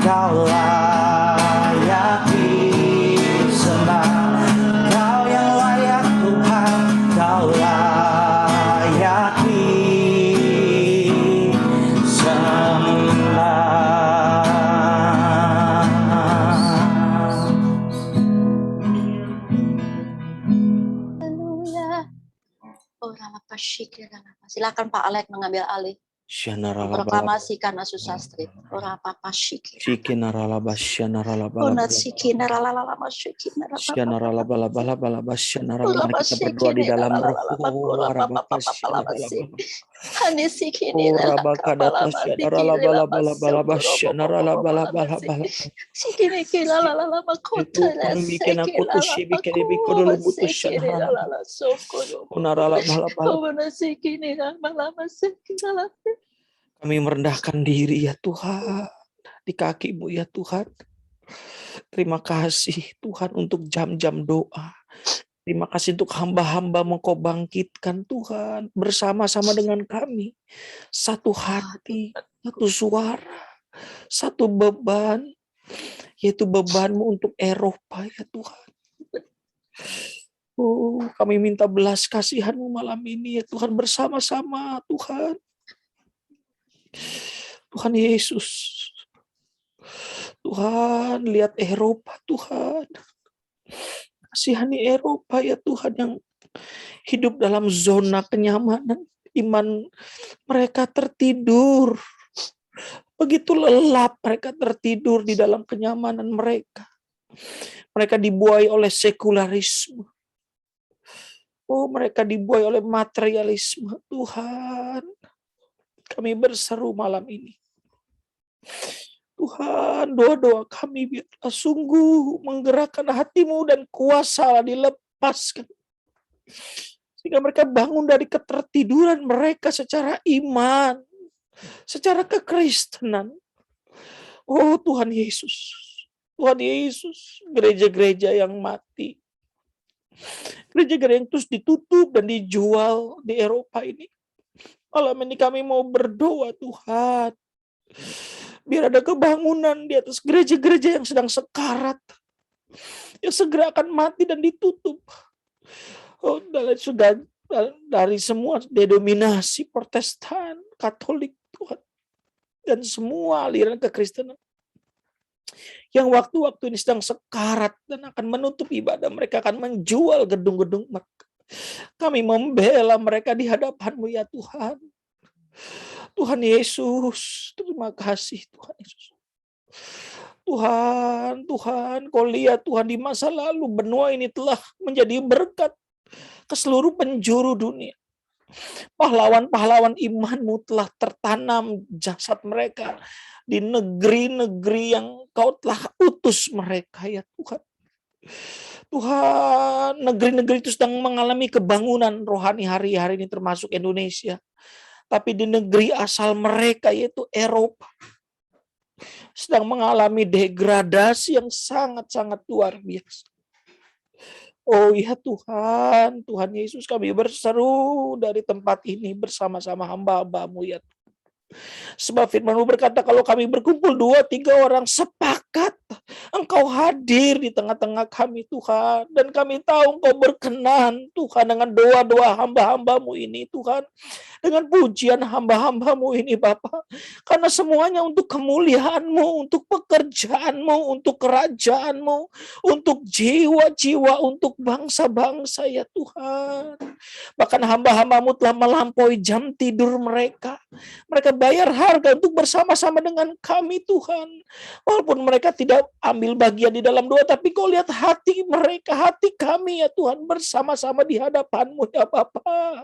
Kau layak disembah, Kau yang layak Tuhan, Kau layak disembah. Haleluya. Oh, silakan Pak Alek mengambil alih. Proklamasi karena Susastri. Ora papa shiki. Ona siki naralala mashiki naralala. Mari kita berdoa di dalam roh. Hani siki ni siki ni kilala makota la Kami merendahkan diri ya Tuhan di kaki-Mu ya Tuhan. Terima kasih Tuhan untuk jam-jam doa. Terima kasih untuk hamba-hamba-Mu Kau bangkitkan Tuhan bersama-sama dengan kami. Satu hati, satu suara, satu beban, yaitu beban-Mu untuk Eropa ya Tuhan. Oh, kami minta belas kasihan-Mu malam ini ya Tuhan bersama-sama Tuhan. Tuhan Yesus. Tuhan, lihat Eropa Tuhan. Kasihani Eropa ya Tuhan yang hidup dalam zona kenyamanan. Iman mereka tertidur. Begitu lelap mereka tertidur di dalam kenyamanan mereka. Mereka dibuai oleh sekularisme. Oh, mereka dibuai oleh materialisme. Tuhan, kami berseru malam ini. Tuhan, doa-doa kami biarlah sungguh menggerakkan hati-Mu dan kuasa dilepaskan. Sehingga mereka bangun dari ketertiduran mereka secara iman, secara kekristenan. Oh Tuhan Yesus, Tuhan Yesus, gereja-gereja yang mati, gereja-gereja yang terus ditutup dan dijual di Eropa ini. Malam ini kami mau berdoa Tuhan, biar ada kebangunan di atas gereja-gereja yang sedang sekarat, yang segera akan mati dan ditutup. Oh, dari semua denominasi Protestan, Katolik Tuhan, dan semua aliran kekristenan yang waktu-waktu ini sedang sekarat dan akan menutup ibadah, mereka akan menjual gedung-gedung mereka. Kami membela mereka di hadapan-Mu ya Tuhan. Tuhan Yesus, terima kasih Tuhan Yesus. Tuhan, Kau lihat Tuhan di masa lalu benua ini telah menjadi berkat ke seluruh penjuru dunia. Pahlawan-pahlawan iman-Mu telah tertanam jasad mereka di negeri-negeri yang Kau telah utus mereka ya Tuhan. Tuhan, negeri-negeri itu sedang mengalami kebangunan rohani hari-hari ini termasuk Indonesia. Tapi di negeri asal mereka yaitu Eropa sedang mengalami degradasi yang sangat-sangat luar biasa. Oh ya Tuhan, Tuhan Yesus, kami berseru dari tempat ini bersama-sama hamba-hamba-Mu ya Tuhan. Sebab firman-Mu berkata kalau kami berkumpul 2-3 orang sepakat, Engkau hadir di tengah-tengah kami Tuhan. Dan kami tahu Engkau berkenan Tuhan dengan doa-doa hamba-hamba-Mu ini Tuhan. Dengan pujian hamba-hamba-Mu ini Bapa. Karena semuanya untuk kemuliaan-Mu, untuk pekerjaan-Mu, untuk kerajaan-Mu, untuk jiwa-jiwa, untuk bangsa-bangsa ya Tuhan. Bahkan hamba-hamba-Mu telah melampaui jam tidur mereka. Mereka bayar harga untuk bersama-sama dengan kami Tuhan. Walaupun mereka tidak ambil bagian di dalam doa, tapi Kau lihat hati mereka, hati kami ya Tuhan, bersama-sama di hadapan-Mu ya Bapa.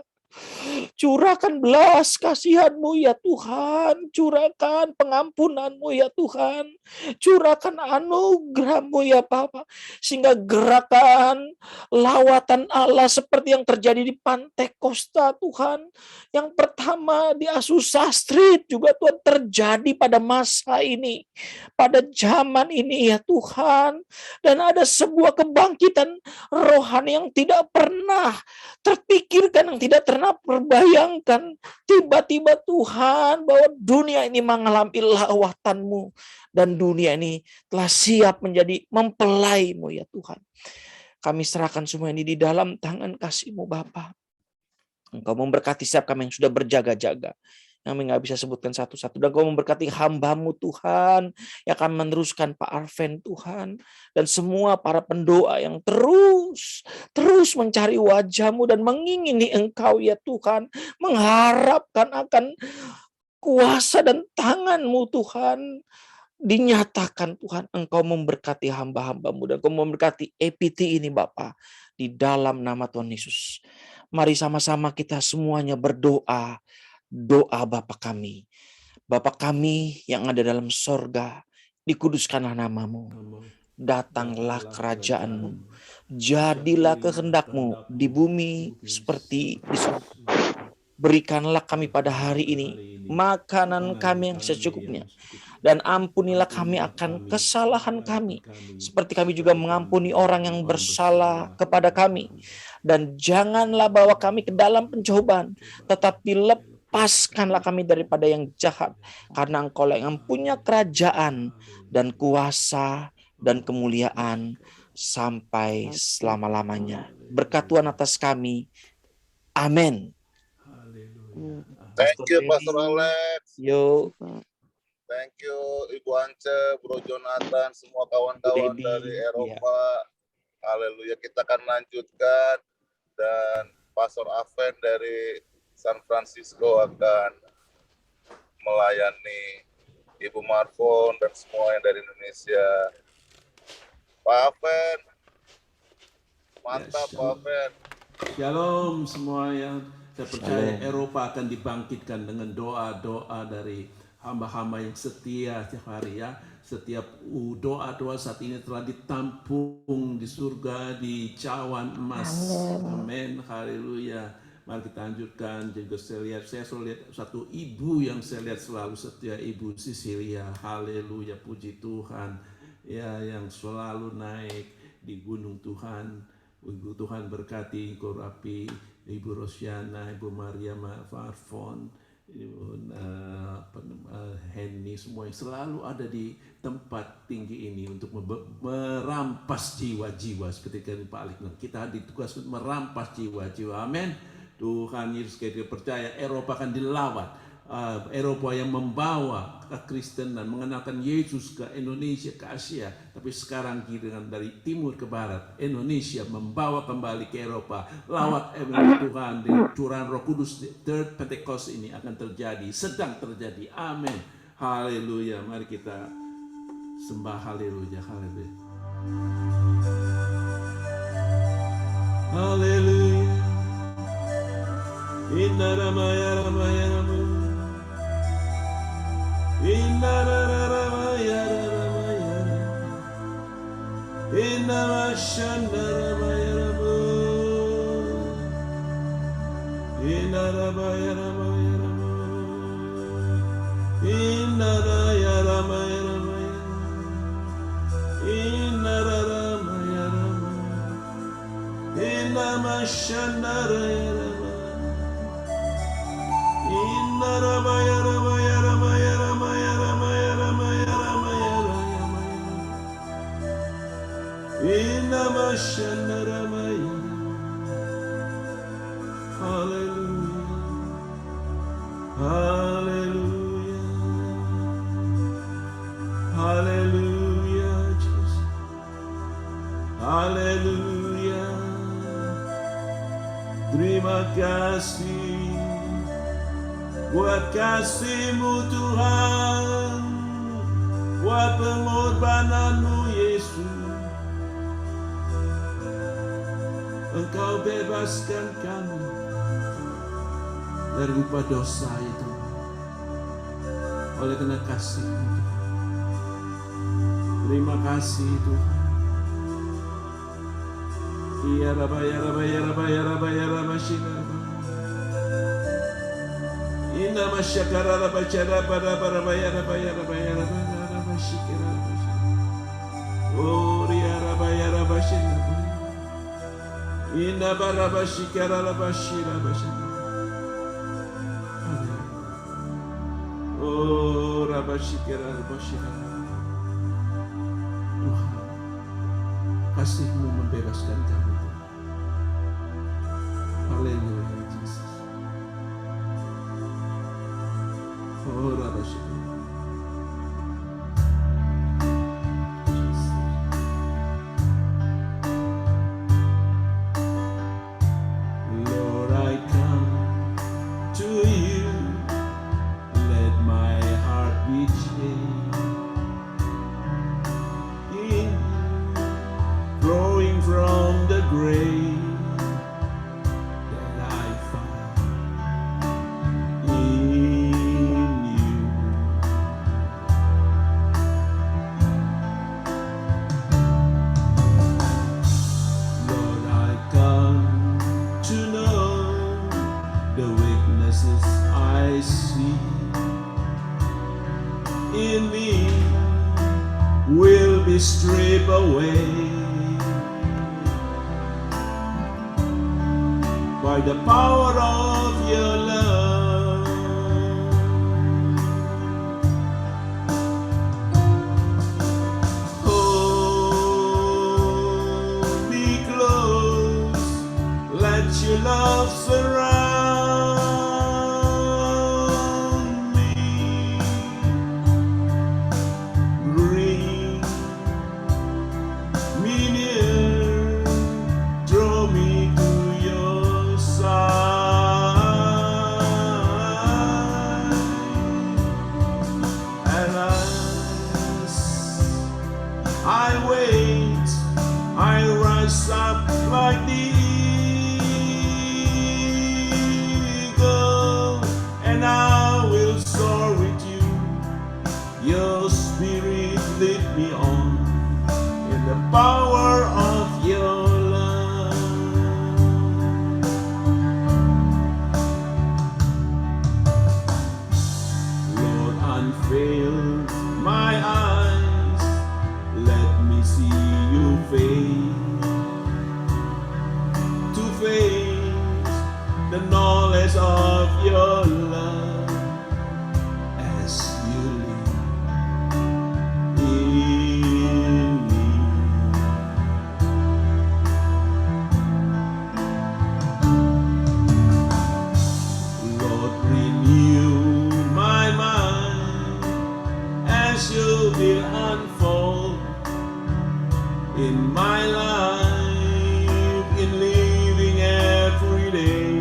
Curahkan belas kasihan-Mu ya Tuhan. Curahkan pengampunan-Mu ya Tuhan. Curahkan anugerah-Mu ya Bapa. Sehingga gerakan lawatan Allah seperti yang terjadi di Pantai Kosta Tuhan. Yang pertama di Azusa Street juga Tuhan terjadi pada masa ini. Pada zaman ini ya Tuhan. Dan ada sebuah kebangkitan rohani yang tidak pernah terpikirkan, yang tidak pernah terbayangkan. Tiba-tiba Tuhan bahwa dunia ini mengalami lawatan-Mu. Dan dunia ini telah siap menjadi mempelai-Mu ya Tuhan. Kami serahkan semua ini di dalam tangan kasih-Mu Bapa. Engkau memberkati setiap kami yang sudah berjaga-jaga. Kami nggak bisa sebutkan satu-satu. Dan Kau memberkati hamba-Mu Tuhan, yang akan meneruskan Pak Arven Tuhan. Dan semua para pendoa yang terus mencari wajah-Mu dan mengingini Engkau ya Tuhan. Mengharapkan akan kuasa dan tangan-Mu Tuhan. Dinyatakan Tuhan, Engkau memberkati hamba-hamba-Mu. Dan Kau memberkati EPT ini Bapa. Di dalam nama Tuhan Yesus. Mari sama-sama kita semuanya berdoa. Doa Bapa kami. Bapa kami yang ada dalam sorga, dikuduskanlah nama-Mu. Datanglah kerajaan-Mu. Jadilah kehendak-Mu di bumi seperti di surga. Berikanlah kami pada hari ini makanan kami yang secukupnya. Dan ampunilah kami akan kesalahan kami. Seperti kami juga mengampuni orang yang bersalah kepada kami. Dan janganlah bawa kami ke dalam pencobaan, tetapi lepaskanlah kami daripada yang jahat. Karena Engkau yang punya kerajaan dan kuasa dan kemuliaan sampai selama-lamanya. Berkat Tuhan atas kami. Amin. Thank you Pastor Alex. Yo. Thank you Ibu Ance, Bro Jonathan, semua kawan-kawan dari Eropa. Haleluya, kita akan lanjutkan. Dan Pastor Arven dari San Francisco akan melayani Ibu Marfon dan semua yang dari Indonesia. Pak Arven, mantap Pak Arven. Shalom semua yang saya percaya Eropa akan dibangkitkan dengan doa-doa dari hamba-hamba yang setia setiap hari ya. Setiap doa-doa saat ini telah ditampung di surga, di cawan emas. Amin. Haleluya. Mari kita lanjutkan. Juga saya selalu lihat satu ibu yang saya lihat selalu setia, Ibu Sisilia. Haleluya, puji Tuhan. Ya, yang selalu naik di gunung Tuhan. Ibu Tuhan berkati Korapi, Ibu Rosiana, Ibu Maria Farfon, Ibu Henny, semua yang selalu ada di tempat tinggi ini untuk merampas jiwa-jiwa seperti yang Pak Alik bilang. Kita ditugas untuk merampas jiwa-jiwa. Amin. Tuhan Yesus, kita percaya Eropa akan dilawat. Eropa yang membawa kekristenan, mengenalkan Yesus ke Indonesia, ke Asia. Tapi sekarang dengan dari timur ke barat, Indonesia membawa kembali ke Eropa. Lawat Tuhan, di curahan Roh Kudus, Third Pentecost ini akan terjadi, sedang terjadi. Amin. Haleluya. Mari kita sembah haleluya. Haleluya. Haleluya. Inna ramaya ramaya ramaya. Inna ramaya ramaya. Inna mashanda ramaya ramaya. Inna ramaya ramaya ramaya. Inna ramaya ramaya ramaya. Inna ramaya ramaya. Inna mashanda ramaya ramaya. Inna ramaya ramaya ramaya ramaya ramaya ramaya ramaya ramaya. Inna mashanda ramaya. Hallelujah. Hallelujah. Hallelujah, Jesus. Hallelujah. Terima kasih buat kasih-Mu Tuhan, buat pengorbanan-Mu Yesus. Engkau bebaskan kami dari upah dosa itu oleh karena kasih-Mu, Tuhan. Terima kasih Tuhan. Ya Rabba, ya Rabba, ya Rabba, ya Rabba, ya Rabba, Shikara. Inna masyakara Rabba, Rabba, Rabba, Rabba, ya Rabba, ya Rabba, ya Rabba, Rabba, Shikara. Oh, ya Rabba, ya Rabba, Shikara. Inna Rabba, Shikara, Rabba, Shikara. Oh, Rabba, Shikara, Rabba, Shikara. Tuhan, kasih-Mu membebaskan kami, Tuhan. Haleluya, Jesus. Oh, Rabba Shikara. Lord, I come to You. Let my heart be changed in You, growing from the grave that I found in You. Lord, I come to know the weaknesses I see in me will be stripped away by the power of Your love. Hold me close, let Your love surround me. Bring me near, draw me to Your side. And as I wait, I rise up like the eagle, and I will soar with You. Your Spirit lead me on in the power of Your love. Lord, unveil my eyes, let me see You face to face, the knowledge of Your love as You live in me. Lord, renew my mind as Your will unfold in my life, in living every day.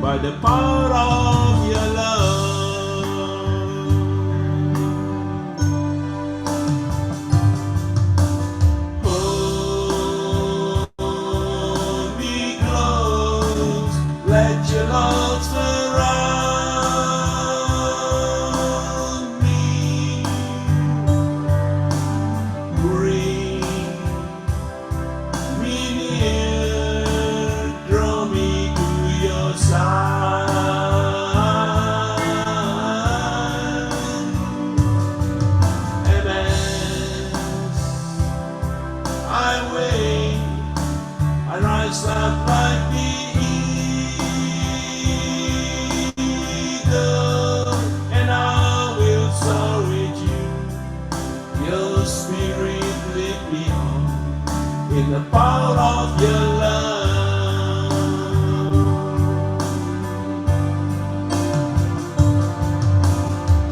By the power of Your love. Hold me close, let Your love surround me. Bring me near, draw me to Your side. And as I wait, I rise up like the eagle, and I will soar with You. Your Spirit lead me on in the power of Your love.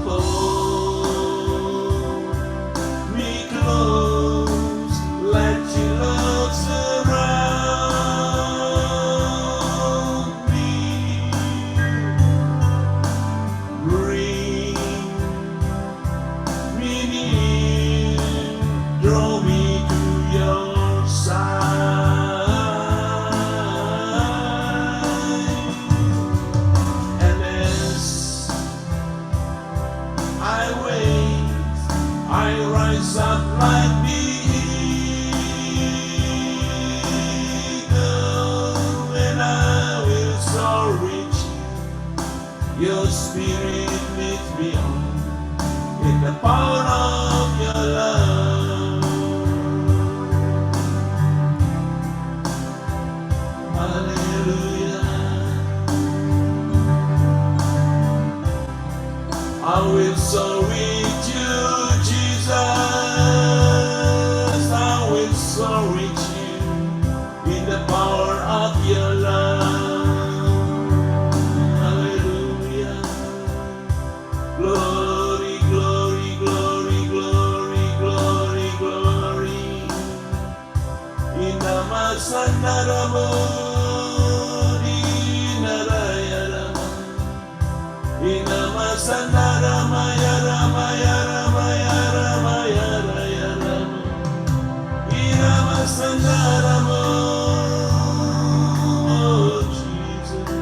Hold me close, let Your love surround Spirit leads me on in the power of your love. Hallelujah. I will soar with you, Jesus. I will soar with you in the power of your love. Hallelujah. Glory, glory, glory, glory, glory, glory. In the Masandaramo, in the Masandarama, Yarama, Yarama, Yarama, Yarama, Yarama. In the Masandaramo, oh Jesus,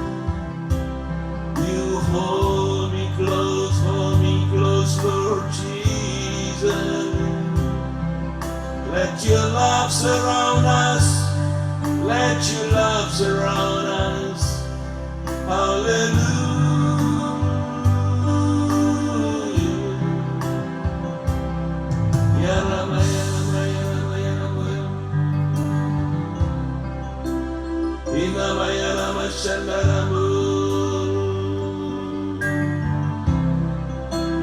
you hold me close, Lord Jesus. Let your love surround us. Let your love surround us. Hallelujah. Yarama, Yarama, Yarama, Yarama. Inama, Yarama, Shandaramu.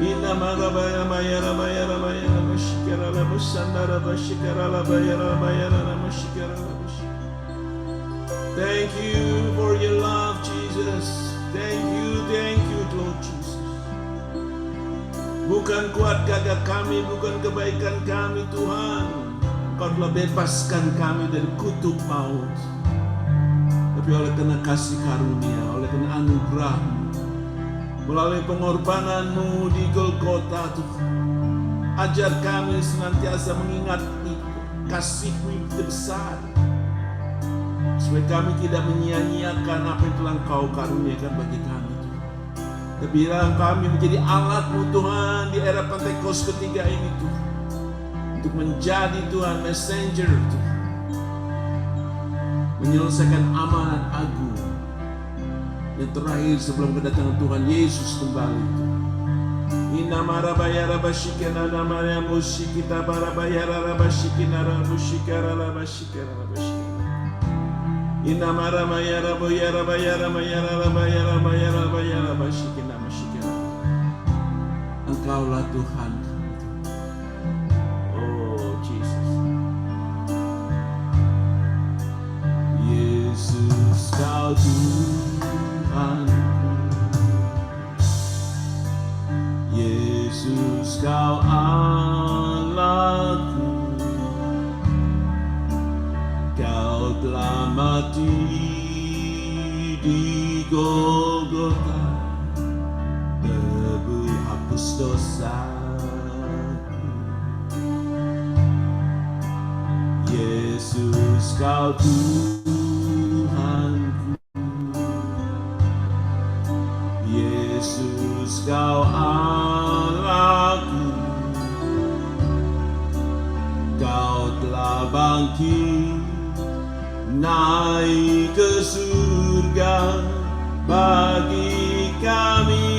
Inama, Rama, Yarama, Yarama, Yarama, Yarama, Shikarala, Shandaraba, Shikarala, Yarama, Yarama, Shikarala. Thank you for your love, Jesus. Thank you, Lord Jesus. Bukan kuat gagah kami, bukan kebaikan kami, Tuhan. Engkau telah bebaskan kami dari kutuk maut. Tapi oleh karena kasih karunia, oleh karena anugerah-Mu, melalui pengorbananmu di Golgota, Tuhan, ajar kami senantiasa mengingat kasih-Mu yang besar, supaya kami tidak menyia-nyiakan apa yang telah Engkau karuniakan bagi kami, Tuhan. Tapi biarlah kami menjadi alat-Mu, Tuhan, di era Pentekost ketiga ini, Tuhan, untuk menjadi, Tuhan, messenger, Tuhan, menyelesaikan amanat agung yang terakhir sebelum kedatangan Tuhan Yesus kembali, Tuhan. Inama rabayara bashikana namanya musikita barabayara rabashikina rabushikara rabashikara rabashikara. Inama rabayara boyara bayara bayara rabayara bayara bayara bashikina musikara. Engkaulah Tuhan kami, Tuhan. Oh Jesus. Yesus Kau Tuhan. Yesus Kau Allahku, Kau telah mati di Golgota, tebus hapus dosaku. Yesus Kau Tuhanku, Yesus Kau Allahku, Kau telah bangkit naik ke surga bagi kami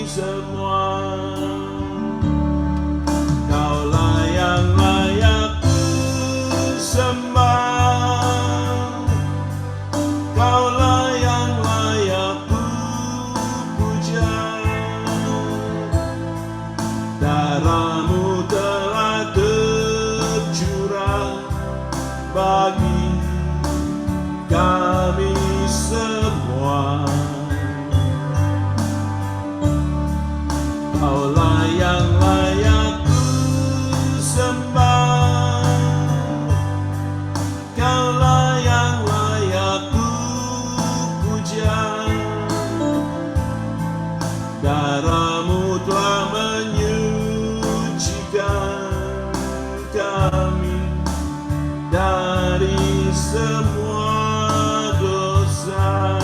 semua. Kaulah yang layak sembah, Kaulah yang layak puja. Darah-Mu telah tercurah bagi kami semua. Kaulah yang layak sembah, Kaulah yang layak puja. Darah-Mu telah menyucikan kami dari semua dosa.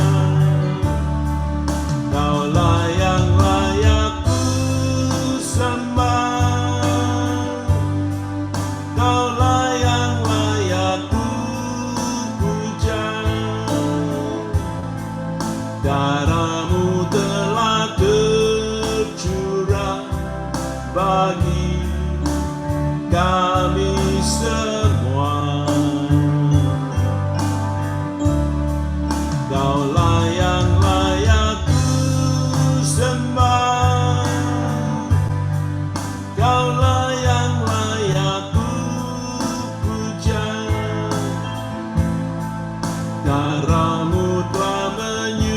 Darah-Mu telah menyucikan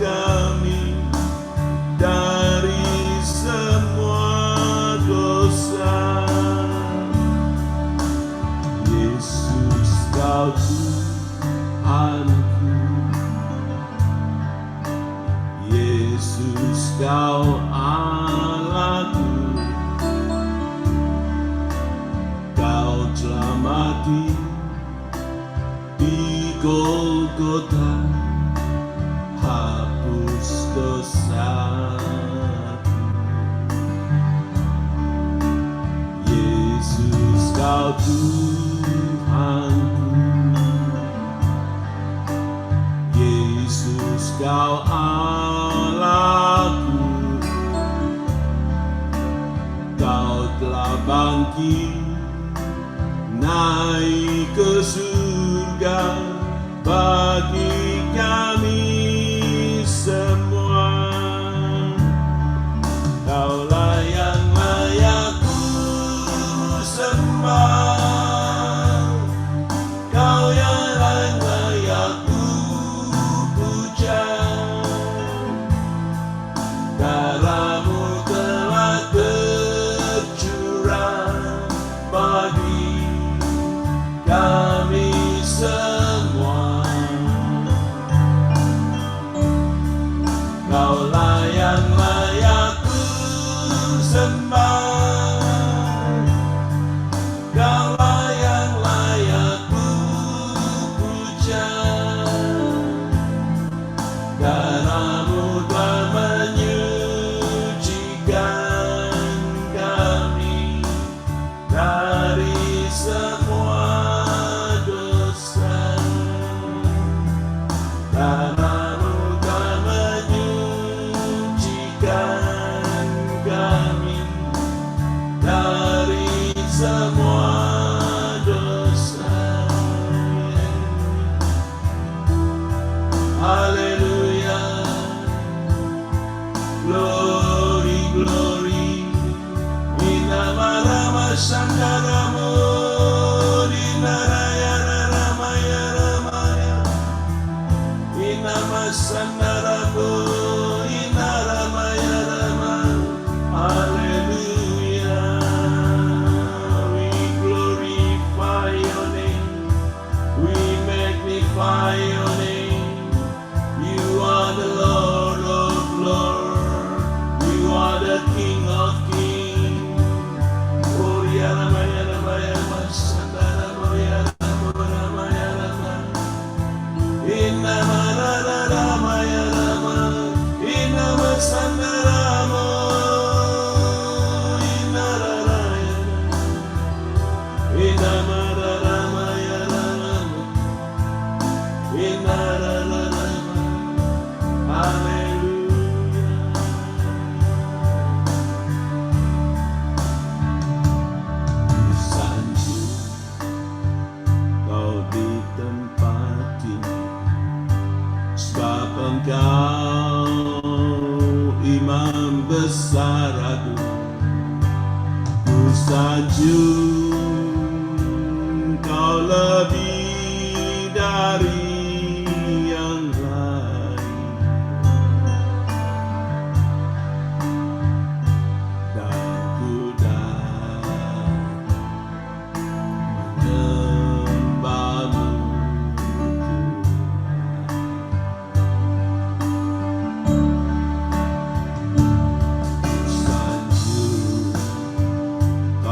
kami dari semua dosa. Yesus, Kau Tuhanku, Yesus, Kau Allahku, Kau telah mati di Golgota, hapus dosaku. Yesus, Kau Tuhanku, Yesus, Kau Allahku, Kau telah bangkit naik ke surga bagi kami semua. Kaulah yang layak ku sembah, Kau yang layak ku puja. Darah-Mu telah tercurah bagi kami semua. Kaulah yang layak ku sembah, Kaulah yang layak ku puja. Darah-Mu telah menyucikan kami dari semua dosa. Darah-Mu telah menyucikan kami dari semua dosa. Haleluya, glory, glory. Inama Rama Sandaramu, Dinaraya Ramaya Ramaya. Inama Sandaramu, Inaramaya Rama. Hallelujah, we glorify Your name, we magnify Your name. You are the Lord of Lords, You are the King of Kings. Oh, ya Ramaya Ramaya Masandara Moya Ramaya Rama. Inama Ramaya Rama, Inama Sandara Mo, Inaraya, Inama Ramaya Rama, Inaraya. Haleluya. Sanjung Kau di tempat ini, sebab Engkau Imam besar agung. Ku sanjung Kau lebih dari yang lain.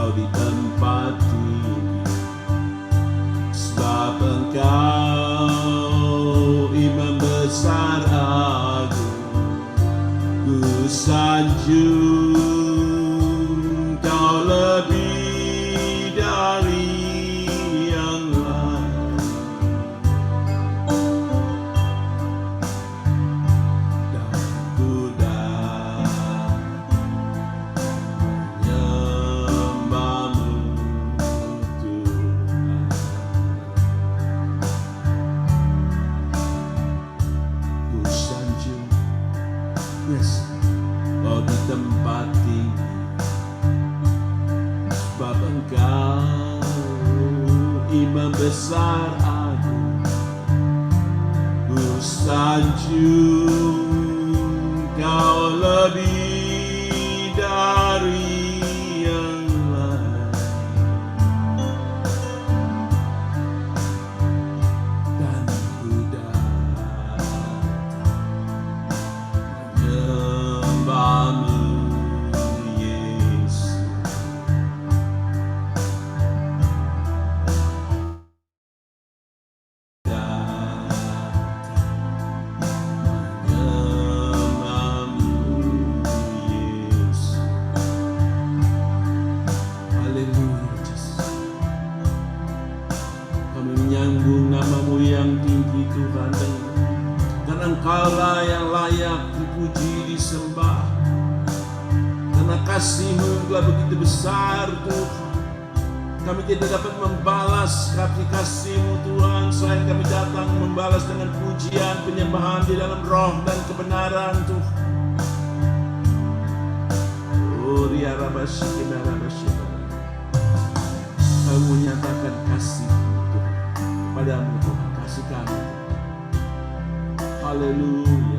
Di tempat ini, sebab Engkau Imam besar agung. Ku sanjung Kau lebih dari yang lain. Dan ku Kau di tempat besar agung, ku sanjung Kau lebih dari yang lain, dan ku datang menyembah-Mu, Yesus. Kami menyambung nama-Mu yang tinggi Tuhan, dan Engkau-lah yang layak dipuji, disembah. Karena kasih-Mu telah begitu besar Tuhan, kami tidak dapat membalas kasih-kasih-Mu Tuhan, selain kami datang membalas dengan pujian, penyembahan di dalam roh dan kebenaran Tuhan. Oh, Kau menyatakan kasih Tuhan kepadamu Tuhan, kasih kami Tuhan. Haleluya.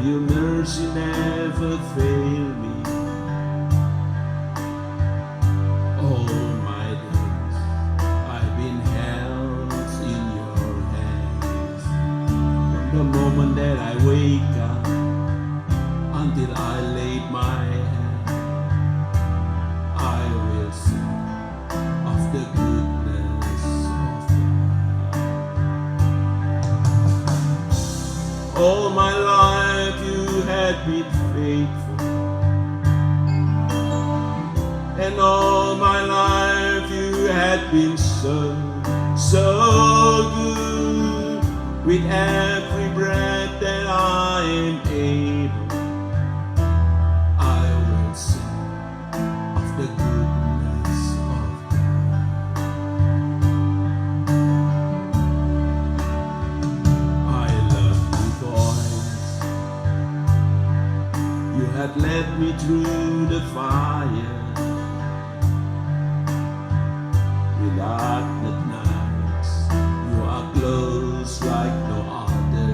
Your mercy never failed me. All my days I've been held in your hands. From the moment that I wake up until I laid my head, I will sing of the goodness of God. All my life had been faithful, and all my life you had been so good. With every breath that I am able, I will sing of the goodness of God. I love you, voice. You had led me through the fire, with darkness nights. You are close like no other.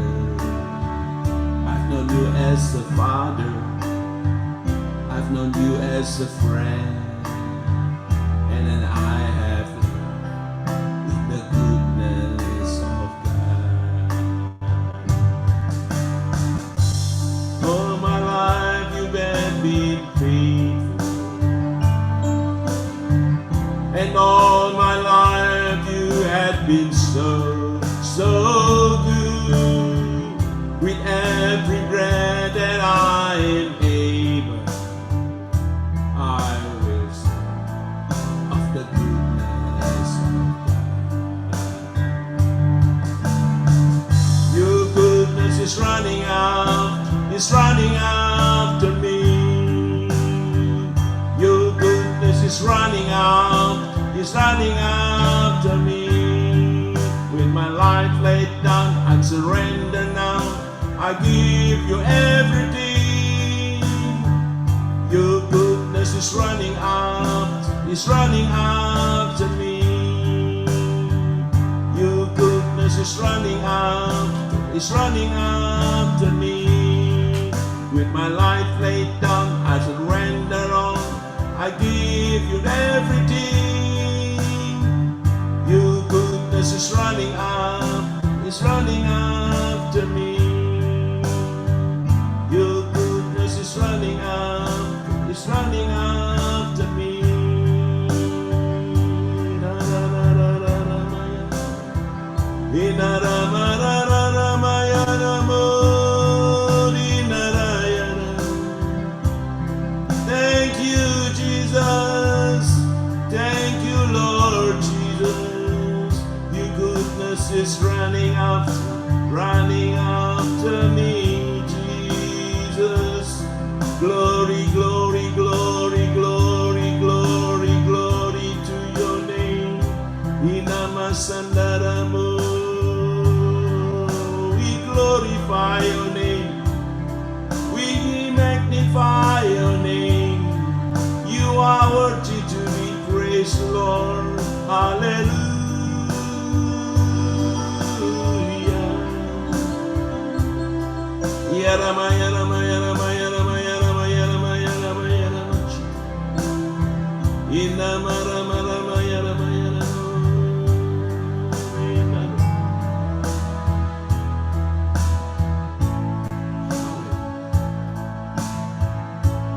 I've known you as a father, I've known you as a friend, and then I have lived in the goodness of God. All my life you have been faithful, and all my life you have been so good. With every breath that I am able, I will sing of the goodness of God. Your goodness is running out, is running after me. Your goodness is running out, is running after me. With my life laid down, I surrender now. I give you everything. Your goodness is running out, is running after me. Your goodness is running out, is running after me. With my life laid down, I surrender all. I give you everything. Your goodness is running out, is running after me. Your goodness is running out, is running after me. Thank you, Jesus. Thank you, Lord Jesus. Your goodness is running after, running after. glorify your name. We magnify your name. You are worthy to be praised, Lord. Hallelujah. Yarama, yarama, yarama, yarama, yarama, yarama, yarama, yarama. Inama, rama, rama, yarama, yarama.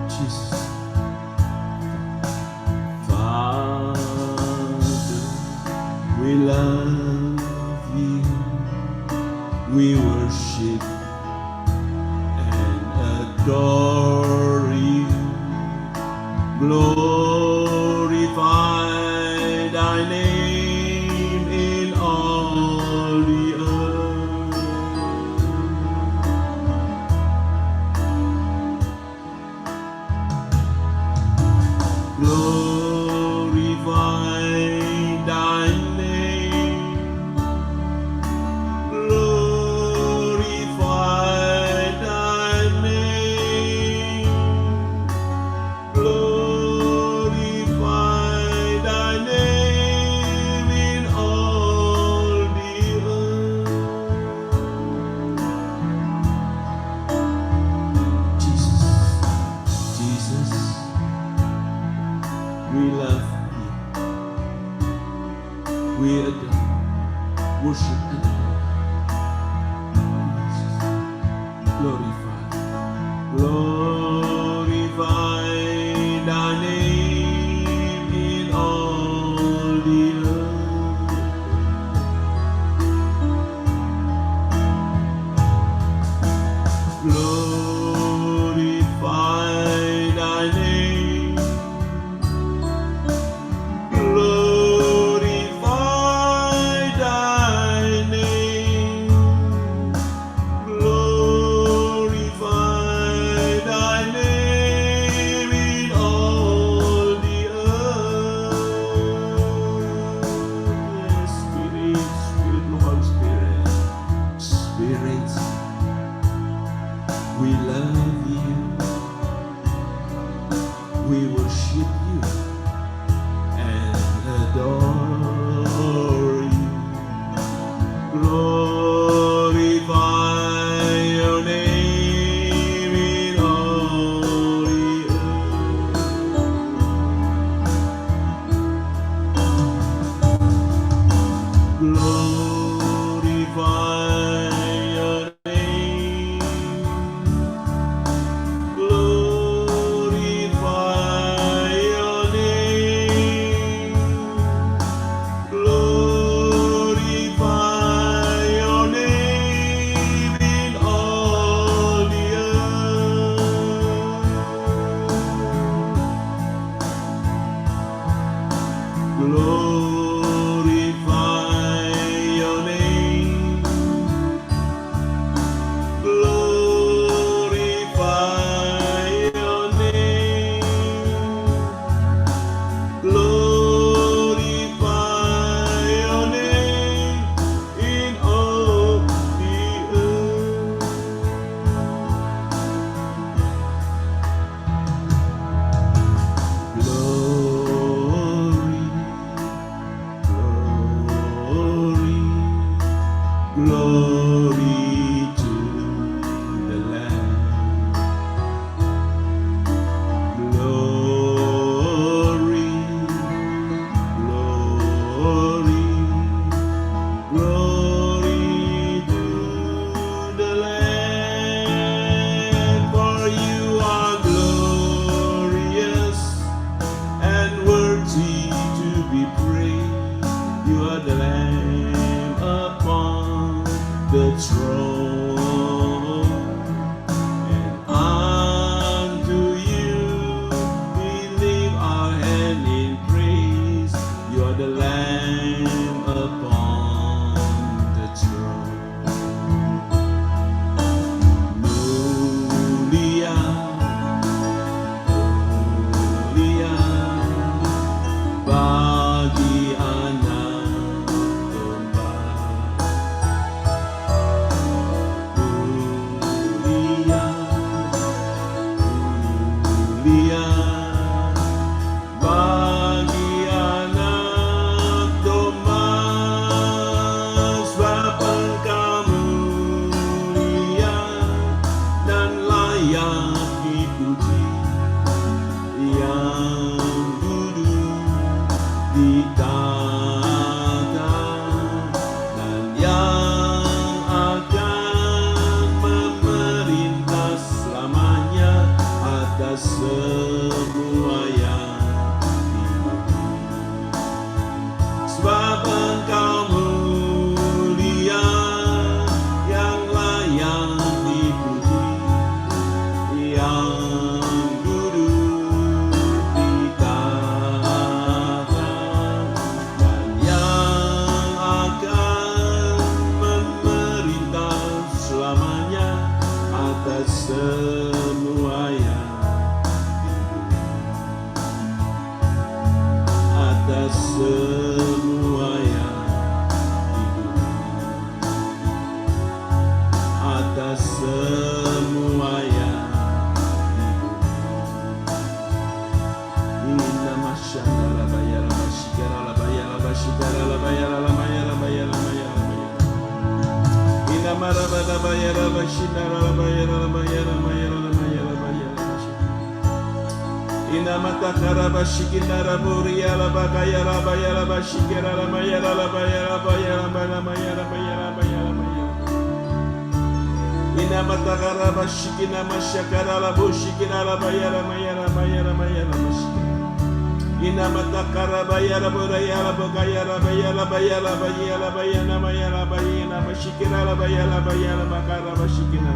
Jesus. Father, we love you. We worship and adore you. Glorify thy name in all the earth. Glorify thy name. Glorify thy name. Glorify thy name in all the earth. Jesus, Jesus, we love you. We adore, worship and glorify, glorify thy name in all the earth. Glorify thy name. Glorify thy name. Glorify thy name in all the earth. Yes, Spirit, Spirit, Lord, Spirit, Spirit, we love you. We worship you and adore you. Glorify your name in all the earth. Glorify your name. Glorify your name. Glorify your name in all the earth. Glorify your name. Glorify your name. Glorify your name in all the earth. Glory, glory, glory to the Lamb. Glory, glory, glory to the Lamb. For you are glorious and worthy to be praised. You are the Lamb upon the throne, and unto you we lift our hand in praise. You are the Lamb upon the throne. Mulia, mulia bagi anak domba. atas semua yang atas semua yang atas semua yang inna masyandara bayara masyikara la bayara masyikara la bayara la bayara bayara bayara inna marabada bayara masyikara la bayara la bayara bayara la bayara bayara inna matakara masyikara buria la bagaya la bayara masyikara la bayara la bayara bayara bayara bayara bayara bayara Ina matakara bashikina mashakara la bushikina la bayara mayara mayara mayara mashikina. Ina matakara bayara buraya la bugayara bayara bayara bayara bayana mayara bayana mashikina la bayara bayara makara bashikina.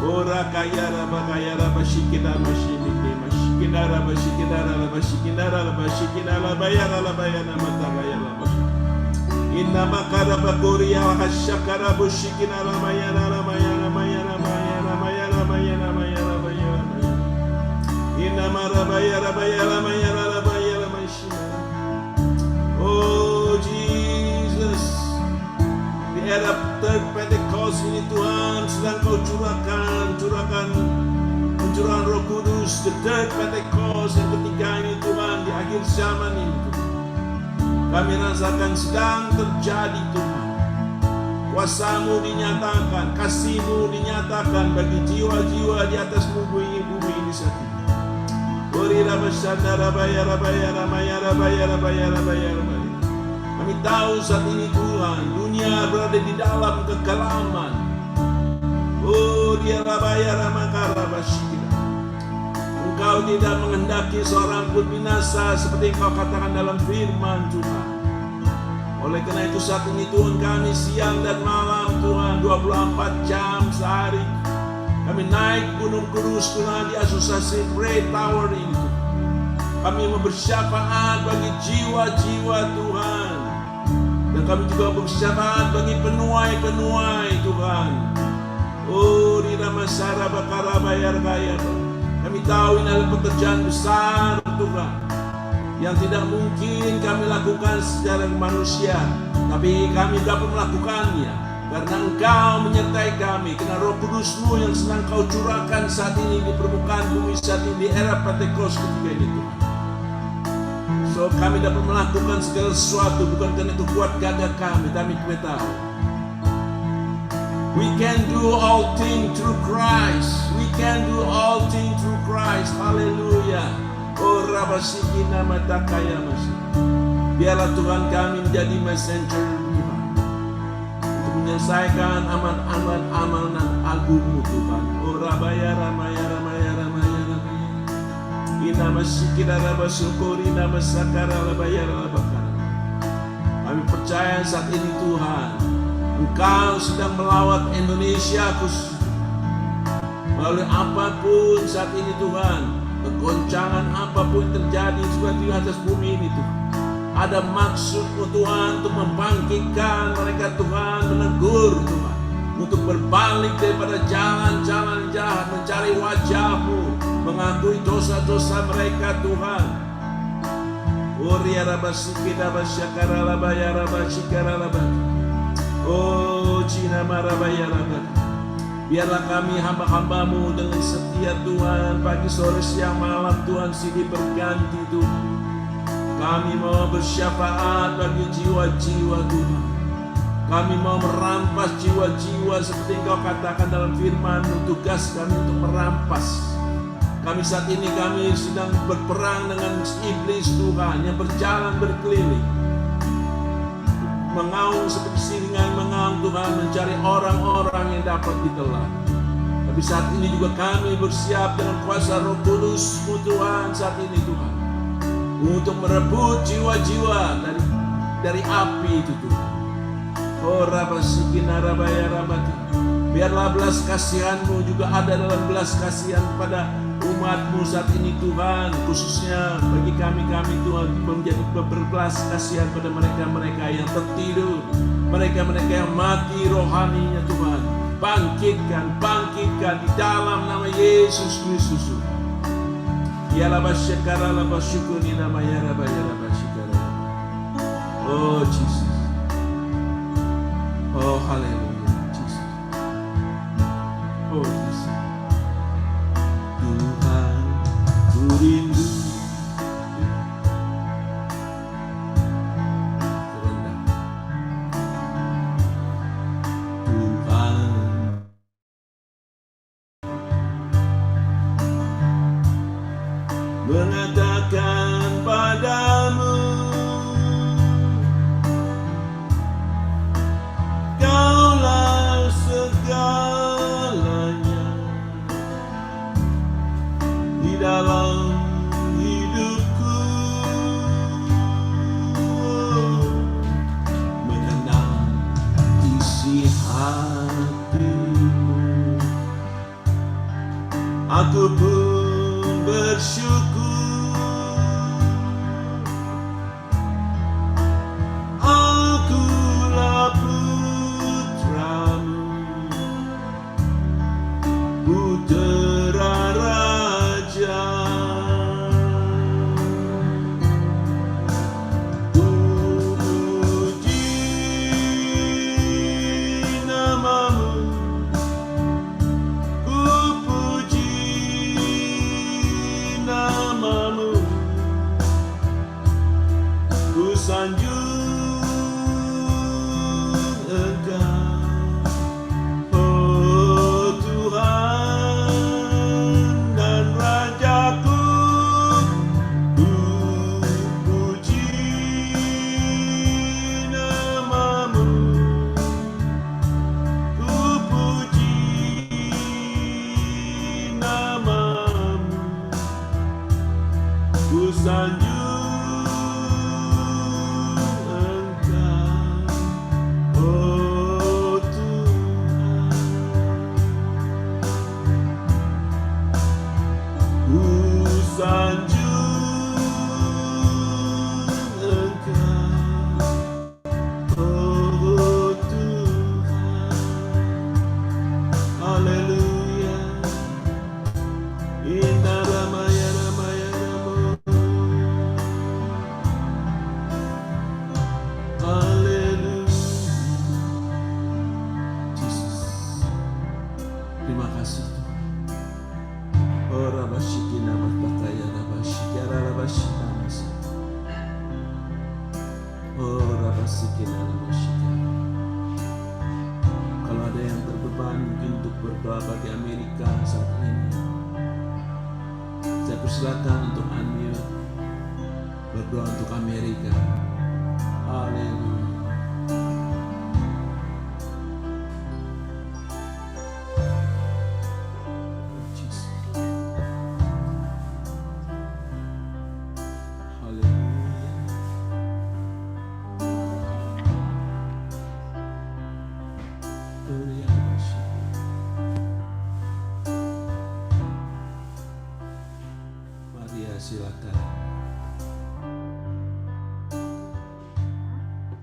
Ora kayara bagayara bashikina mashini mashikina la bashikina la bashikina la bashikina la bayara la bayana matakaya la bashikina. Inna makara bakuria hashakara bushikina la mayana la mayana mayana mayana mayana mayana mayana mayana mayana. Inna mara bayara bayara mayana la bayara mashina. Oh Jesus, di era third Pentecost ini Tuhan sedang Kau curahkan pencurahan Roh Kudus. The third Pentecost yang ketiga ini Tuhan di akhir zaman ini Tuhan. Kami rasakan sedang terjadi Tuhan. Kuasa-Mu dinyatakan, kasih-Mu dinyatakan bagi jiwa-jiwa di atas bumi ini saat ini. Kami tahu saat ini Tuhan, dunia berada di dalam kekelaman. Oh, dia rabayara makara basyikina. Engkau tidak menghendaki seorang pun binasa seperti Engkau katakan dalam firman Tuhan. Oleh karena itu saat ini Tuhan kami siang dan malam Tuhan 24 jam sehari kami naik Gunung Kudus Tuhan di asosiasi Pray Tower ini. Kami bersyafaat bagi jiwa-jiwa Tuhan. Dan kami juga bersyafaat bagi penuai-penuai Tuhan. Oh di nama Sarah Bakara Bayar Kaya kami tahu ini adalah pekerjaan besar Tuhan yang tidak mungkin kami lakukan secara manusia, tapi kami dapat melakukannya karena Engkau menyertai kami, karena Roh Kudus-Mu yang sedang Kau curahkan saat ini di permukaan bumi saat ini di era Pentecost ketiga ini Tuhan. So kami dapat melakukan segala sesuatu bukan karena kekuatan gagah kami, tapi kami tahu we can do all things through Christ. We can do all things through Christ. Haleluya. Oh rabasikina matakaya masih. Biarlah Tuhan kami menjadi messenger Tuhan untuk menyelesaikan amanat agung-Mu Tuhan. Oh rabaya ramaya ramaya ramaya ramaya. Ina masikina rabasukuri nama sakara rabaya rabakara. Kami percaya saat ini Tuhan Engkau sedang melawat Indonesia khusus melalui apapun saat ini Tuhan, kegoncangan apapun terjadi di atas bumi ini Tuhan. Ada maksud-Mu Tuhan untuk membangkitkan mereka Tuhan, menegur Tuhan, untuk berbalik daripada jalan-jalan jahat, mencari wajah-Mu, mengakui dosa-dosa mereka Tuhan. Uriya rabasikida basyakara labaya rabasikara labaya. Oh Cina Marabayarabat, biarlah kami hamba-hamba-Mu dengan setia Tuhan, pagi sore siang malam Tuhan silih berganti Tuhan. Kami mau bersyafaat bagi jiwa-jiwa Tuhan. Kami mau merampas jiwa-jiwa seperti Engkau katakan dalam firman-Mu, tugas kami untuk merampas. Kami saat ini kami sedang berperang dengan iblis Tuhan yang berjalan berkeliling, mengaum seperti singa mengaum Tuhan, mencari orang-orang yang dapat ditelan. Tapi saat ini juga kami bersiap dengan kuasa Roh Kudus-Mu Tuhan saat ini Tuhan, untuk merebut jiwa-jiwa dari api itu Tuhan. Oh rabasikina rabaya rabata. Biarlah belas kasihan-Mu juga ada dalam belas kasihan pada umat-Mu saat ini Tuhan, khususnya bagi kami-kami Tuhan, menjadi berbelas kasihan pada mereka-mereka yang tertidur, mereka-mereka yang mati rohaninya Tuhan. Bangkitkan, bangkitkan di dalam nama Yesus Kristus. Ya laba syakara laba syukuri nama ya laba syakara. Oh Jesus. Oh haleluya Jesus. Oh Jesus. Tuhan, ku rindu. Rendah. Tuhan, mengatakan padamu, Kaulah segalanya di dalam hidupku. Mengenal isi hatimu, aku pun bersyukur. Akulah putramu, putera raja. Ku puji namamu, ku puji namamu, ku sanjung Engkau, oh Tuhan dan Rajaku. Ku puji namamu, ku puji namamu, ku sanjung Engkau, oh Tuhan. Ku sanjung Engkau, oh Tuhan. Haleluya. Inna ramaya ramaya ramo. Haleluya. Jesus. Terima kasih Tuhan. Oh rabashikina matbakaya rabashikara rabashina masa. Oh rabashikina rabashikara. Kalau ada yang berbeban mungkin untuk berdoa bagi Amerika saat ini, saya persilakan untuk unmute berdoa untuk Amerika. Haleluya. Jesus. Haleluya. Gloria al Mashiach. Maria silakan.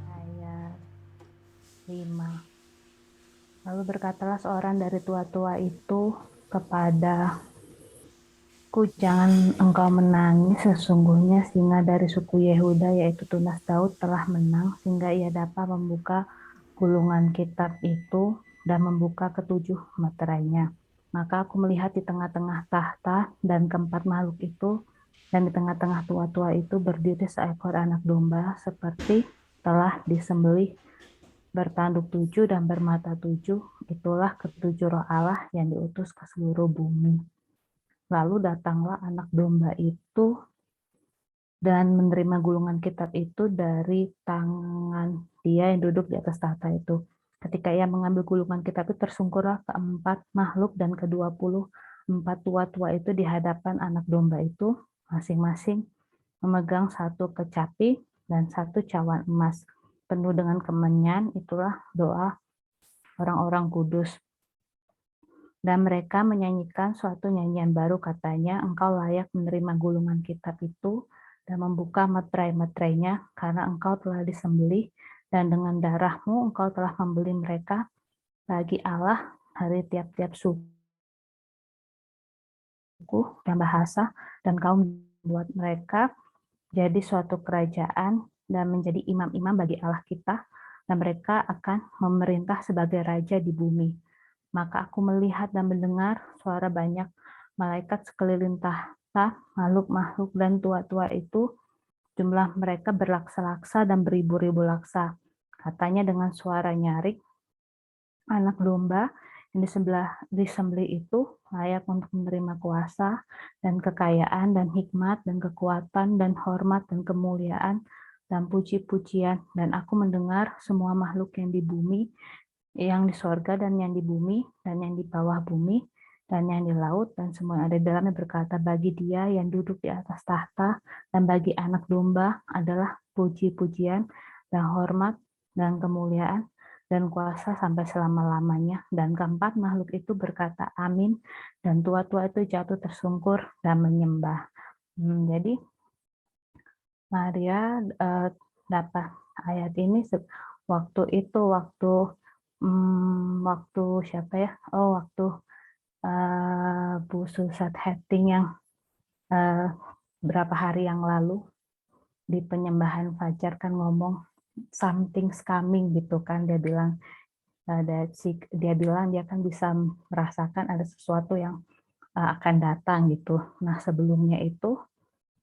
Ayat 5. Lalu berkatalah seorang dari tua-tua itu kepadaku, jangan engkau menangis, sesungguhnya singa dari suku Yehuda yaitu tunas Daud telah menang sehingga ia dapat membuka gulungan kitab itu dan membuka ketujuh meterainya. Maka aku melihat di tengah-tengah tahta dan keempat makhluk itu, dan di tengah-tengah tua-tua itu berdiri seekor anak domba seperti telah disembelih, bertanduk 7 dan bermata 7. Itulah ketujuh roh Allah yang diutus ke seluruh bumi. Lalu datanglah anak domba itu dan menerima gulungan kitab itu dari tangan dia yang duduk di atas tahta itu. Ketika ia mengambil gulungan kitab itu, tersungkurlah keempat makhluk dan ke-24 tua-tua itu di hadapan anak domba itu, masing-masing memegang satu kecapi dan satu cawan emas penuh dengan kemenyan. Itulah doa orang-orang kudus. Dan mereka menyanyikan suatu nyanyian baru, katanya, engkau layak menerima gulungan kitab itu dan membuka meterai-meterainya, karena engkau telah disembelih dan dengan darahmu engkau telah membeli mereka bagi Allah dari tiap-tiap suku dan bahasa, dan kau membuat mereka jadi suatu kerajaan dan menjadi imam-imam bagi Allah kita, dan mereka akan memerintah sebagai raja di bumi. Maka aku melihat dan mendengar suara banyak malaikat sekeliling tahta, makhluk-makhluk dan tua-tua itu, jumlah mereka berlaksa-laksa dan beribu-ribu laksa. Katanya dengan suara nyaring, anak domba yang disembelih itu layak untuk menerima kuasa dan kekayaan dan hikmat dan kekuatan dan hormat dan kemuliaan dan puji-pujian. Dan aku mendengar semua makhluk yang di bumi, yang di sorga dan yang di bumi dan yang di bawah bumi dan yang di laut dan semua yang ada di dalamnya berkata, bagi Dia yang duduk di atas tahta dan bagi anak domba adalah puji-pujian dan hormat dan kemuliaan dan kuasa sampai selama-lamanya. Dan keempat makhluk itu berkata amin, dan tua-tua itu jatuh tersungkur dan menyembah. Jadi Maria dapat ayat ini waktu siapa ya? Waktu Bu Susat Hetting yang berapa hari yang lalu di penyembahan fajar kan ngomong something's coming gitu kan, dia bilang dia kan bisa merasakan ada sesuatu yang akan datang gitu. Nah sebelumnya itu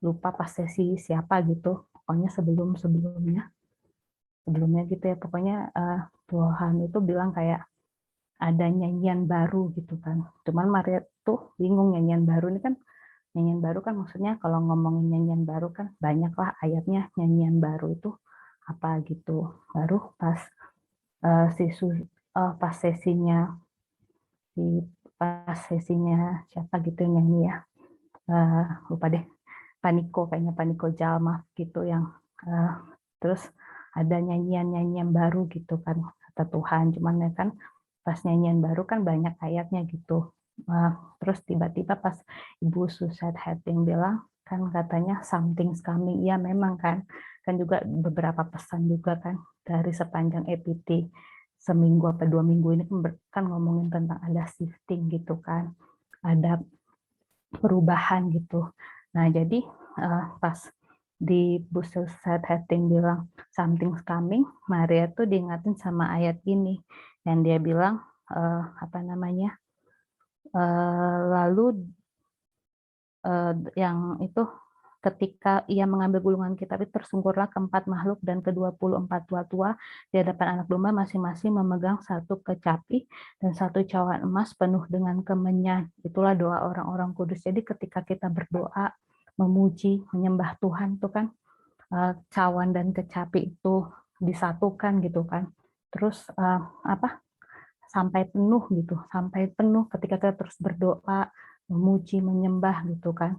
lupa pas sesi siapa gitu, pokoknya sebelumnya gitu ya, pokoknya Tuhan itu bilang kayak ada nyanyian baru gitu kan. Cuman Maria tuh bingung, nyanyian baru ini kan, nyanyian baru kan maksudnya kalau ngomongin nyanyian baru kan banyaklah ayatnya nyanyian baru itu apa gitu. Baru pas pas sesinya siapa gitu yang nyanyi ya, lupa deh, kayaknya Paniko Jalma gitu yang terus ada nyanyian baru gitu kan kata Tuhan. Cuman ya kan pas nyanyian baru kan banyak ayatnya gitu. Terus tiba-tiba pas Ibu Susat Hetting bilang kan katanya something's coming, ya memang kan juga beberapa pesan juga kan dari sepanjang EPT seminggu apa 2 minggu ini kan ngomongin tentang ada shifting gitu kan, ada perubahan gitu. Nah jadi pas di Bu Susat Hetting bilang something's coming, Maria tuh diingatin sama ayat ini yang dia bilang lalu yang itu ketika ia mengambil gulungan kitab itu tersungkurlah keempat makhluk dan ke-24 tua-tua di hadapan anak domba, masing-masing memegang satu kecapi dan satu cawan emas penuh dengan kemenyan. Itulah doa orang-orang kudus. Jadi ketika kita berdoa, memuji, menyembah Tuhan tuh kan cawan dan kecapi itu disatukan gitu kan. Terus sampai penuh gitu, sampai penuh ketika kita terus berdoa, memuji, menyembah gitu kan.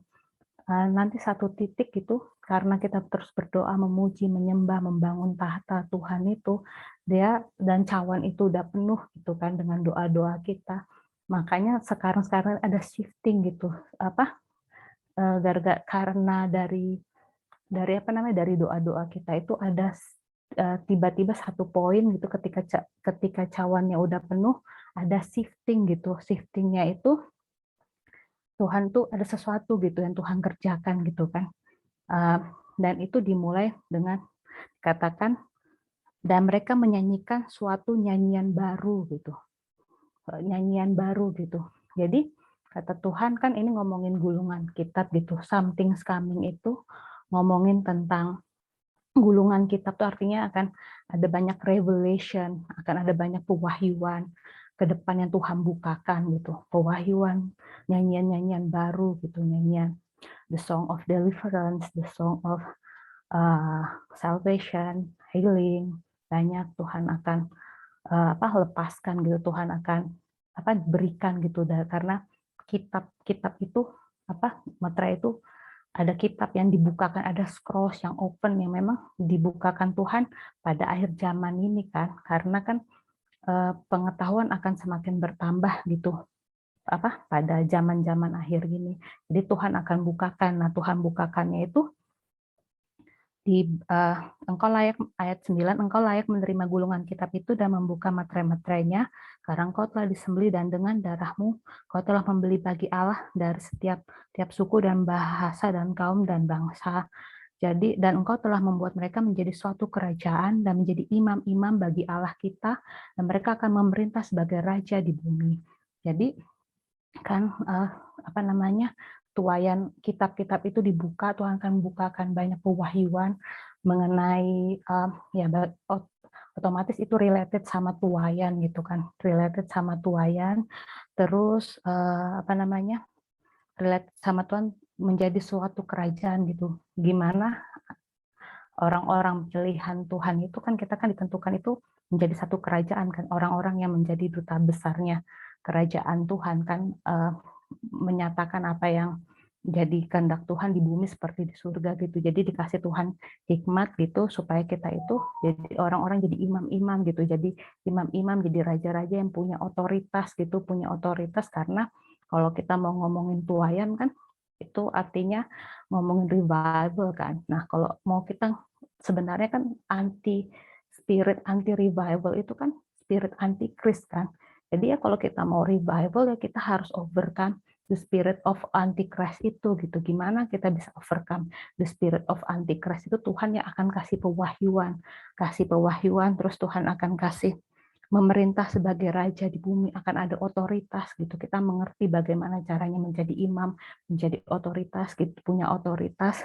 Nanti satu titik gitu, karena kita terus berdoa, memuji, menyembah, membangun tahta Tuhan itu, dia dan cawan itu udah penuh gitu kan dengan doa-doa kita. Makanya sekarang ada shifting gitu, karena dari doa-doa kita itu ada tiba-tiba satu poin gitu, ketika cawannya udah penuh ada shifting gitu. Shiftingnya itu Tuhan tuh ada sesuatu gitu yang Tuhan kerjakan gitu kan, dan itu dimulai dengan katakan dan mereka menyanyikan suatu nyanyian baru gitu, Jadi kata Tuhan kan ini ngomongin gulungan kitab gitu, something's coming itu ngomongin tentang gulungan kitab tuh artinya akan ada banyak revelation, akan ada banyak pewahyuan ke depan yang Tuhan bukakan gitu, pewahyuan, nyanyian-nyanyian baru gitu, nyanyian the song of deliverance, the song of salvation, healing, banyak Tuhan akan lepaskan gitu, Tuhan akan berikan gitu, karena kitab itu materai itu ada kitab yang dibukakan, ada scrolls yang open yang memang dibukakan Tuhan pada akhir zaman ini kan, karena kan pengetahuan akan semakin bertambah gitu pada zaman-zaman akhir ini. Jadi Tuhan akan bukakan. Nah, Tuhan bukakannya itu Engkau layak, ayat 9, engkau layak menerima gulungan kitab itu dan membuka materai-materainya, karena engkau telah disembelih dan dengan darahmu kau telah membeli bagi Allah dari setiap suku dan bahasa dan kaum dan bangsa. Jadi, dan engkau telah membuat mereka menjadi suatu kerajaan dan menjadi imam-imam bagi Allah kita, dan mereka akan memerintah sebagai raja di bumi. Jadi kan tuaian kitab-kitab itu dibuka, Tuhan akan membukakan banyak pewahyuan mengenai otomatis itu related sama tuaian gitu kan, related sama tuaian, terus related sama Tuhan menjadi suatu kerajaan gitu. Gimana orang-orang pilihan Tuhan itu kan, kita kan ditentukan itu menjadi satu kerajaan kan, orang-orang yang menjadi duta besarnya kerajaan Tuhan kan, menyatakan apa yang jadi kehendak Tuhan di bumi seperti di surga gitu. Jadi dikasih Tuhan hikmat gitu supaya kita itu jadi orang-orang jadi imam-imam gitu. Jadi imam-imam, jadi raja-raja yang punya otoritas gitu, punya otoritas, karena kalau kita mau ngomongin tuaian kan itu artinya ngomongin revival kan. Nah, kalau mau kita sebenarnya kan spirit anti revival itu kan spirit anti Christ kan. Jadi ya kalau kita mau revival ya kita harus overcome the spirit of antichrist itu gitu. Gimana kita bisa overcome the spirit of antichrist itu? Tuhan yang akan kasih pewahyuan, terus Tuhan akan kasih memerintah sebagai raja di bumi, akan ada otoritas gitu. Kita mengerti bagaimana caranya menjadi imam, menjadi otoritas gitu, punya otoritas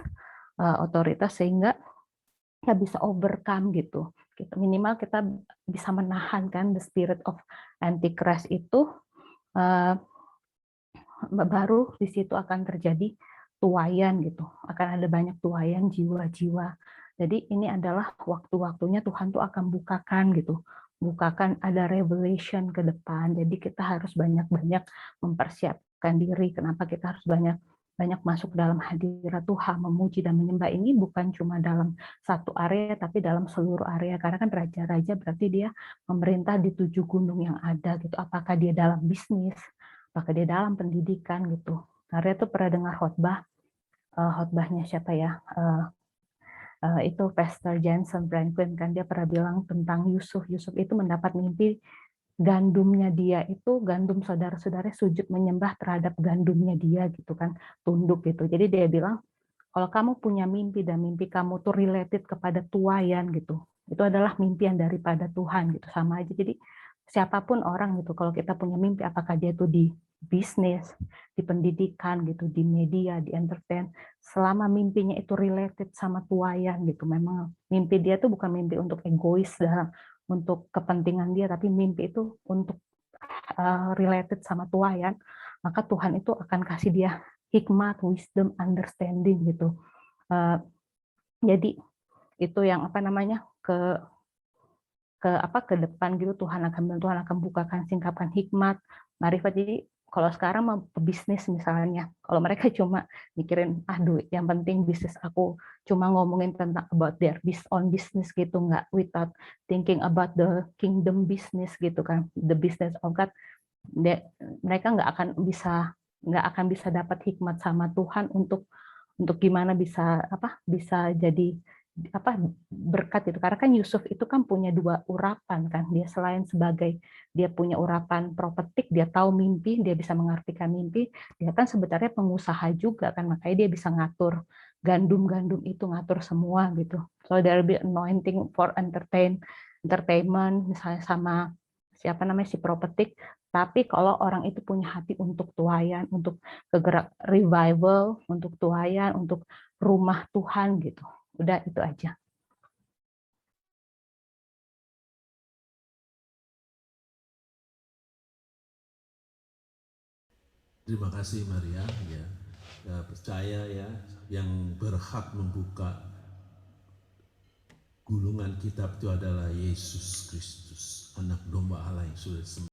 sehingga kita bisa overcome gitu. Minimal kita bisa menahan kan the spirit of antichrist itu. Baru di situ akan terjadi tuaian gitu, akan ada banyak tuaian jiwa-jiwa. Jadi ini adalah waktu-waktunya Tuhan tuh akan bukakan ada revelation ke depan. Jadi kita harus banyak-banyak mempersiapkan diri. Kenapa kita harus banyak masuk dalam hadirat Tuhan, memuji dan menyembah? Ini bukan cuma dalam satu area, tapi dalam seluruh area. Karena kan raja-raja berarti dia memerintah di 7 gunung yang ada gitu. Apakah dia dalam bisnis, apakah dia dalam pendidikan gitu. Karena itu pernah dengar khotbahnya siapa ya? Itu Pastor Jensen Franklin kan, dia pernah bilang tentang Yusuf. Yusuf itu mendapat mimpi gandumnya dia itu, gandum saudara-saudara sujud menyembah terhadap gandumnya dia gitu kan, tunduk gitu. Jadi dia bilang kalau kamu punya mimpi dan mimpi kamu tuh related kepada tuaian gitu, itu adalah mimpian daripada Tuhan gitu, sama aja. Jadi siapapun orang gitu, kalau kita punya mimpi, apakah dia itu di bisnis, di pendidikan gitu, di media, di entertain, selama mimpinya itu related sama tuaian gitu, memang mimpi dia tuh bukan mimpi untuk egois untuk kepentingan dia, tapi mimpi itu untuk related sama tuaian, maka Tuhan itu akan kasih dia hikmat, wisdom, understanding gitu. Jadi itu yang ke depan gitu, Tuhan akan bukakan, singkapkan hikmat, marifat. Jadi kalau sekarang mau pebisnis misalnya, kalau mereka cuma mikirin duit, yang penting bisnis aku, cuma ngomongin tentang about their business gitu, nggak without thinking about the kingdom business gitu kan, the business of God, mereka nggak akan bisa dapat hikmat sama Tuhan untuk gimana bisa jadi berkat itu. Karena kan Yusuf itu kan punya 2 urapan kan, dia selain sebagai dia punya urapan profetik, dia tahu mimpi, dia bisa mengartikan mimpi, dia kan sebenarnya pengusaha juga kan, makanya dia bisa ngatur gandum itu, ngatur semua gitu. So there be anointing for entertainment misalnya sama si profetik. Tapi kalau orang itu punya hati untuk tuaian, untuk kegerak revival, untuk tuaian, untuk rumah Tuhan gitu. Udah itu aja. Terima kasih Maria ya. Percaya ya, yang berhak membuka gulungan kitab itu adalah Yesus Kristus, anak domba Allah yang sudah disembelih.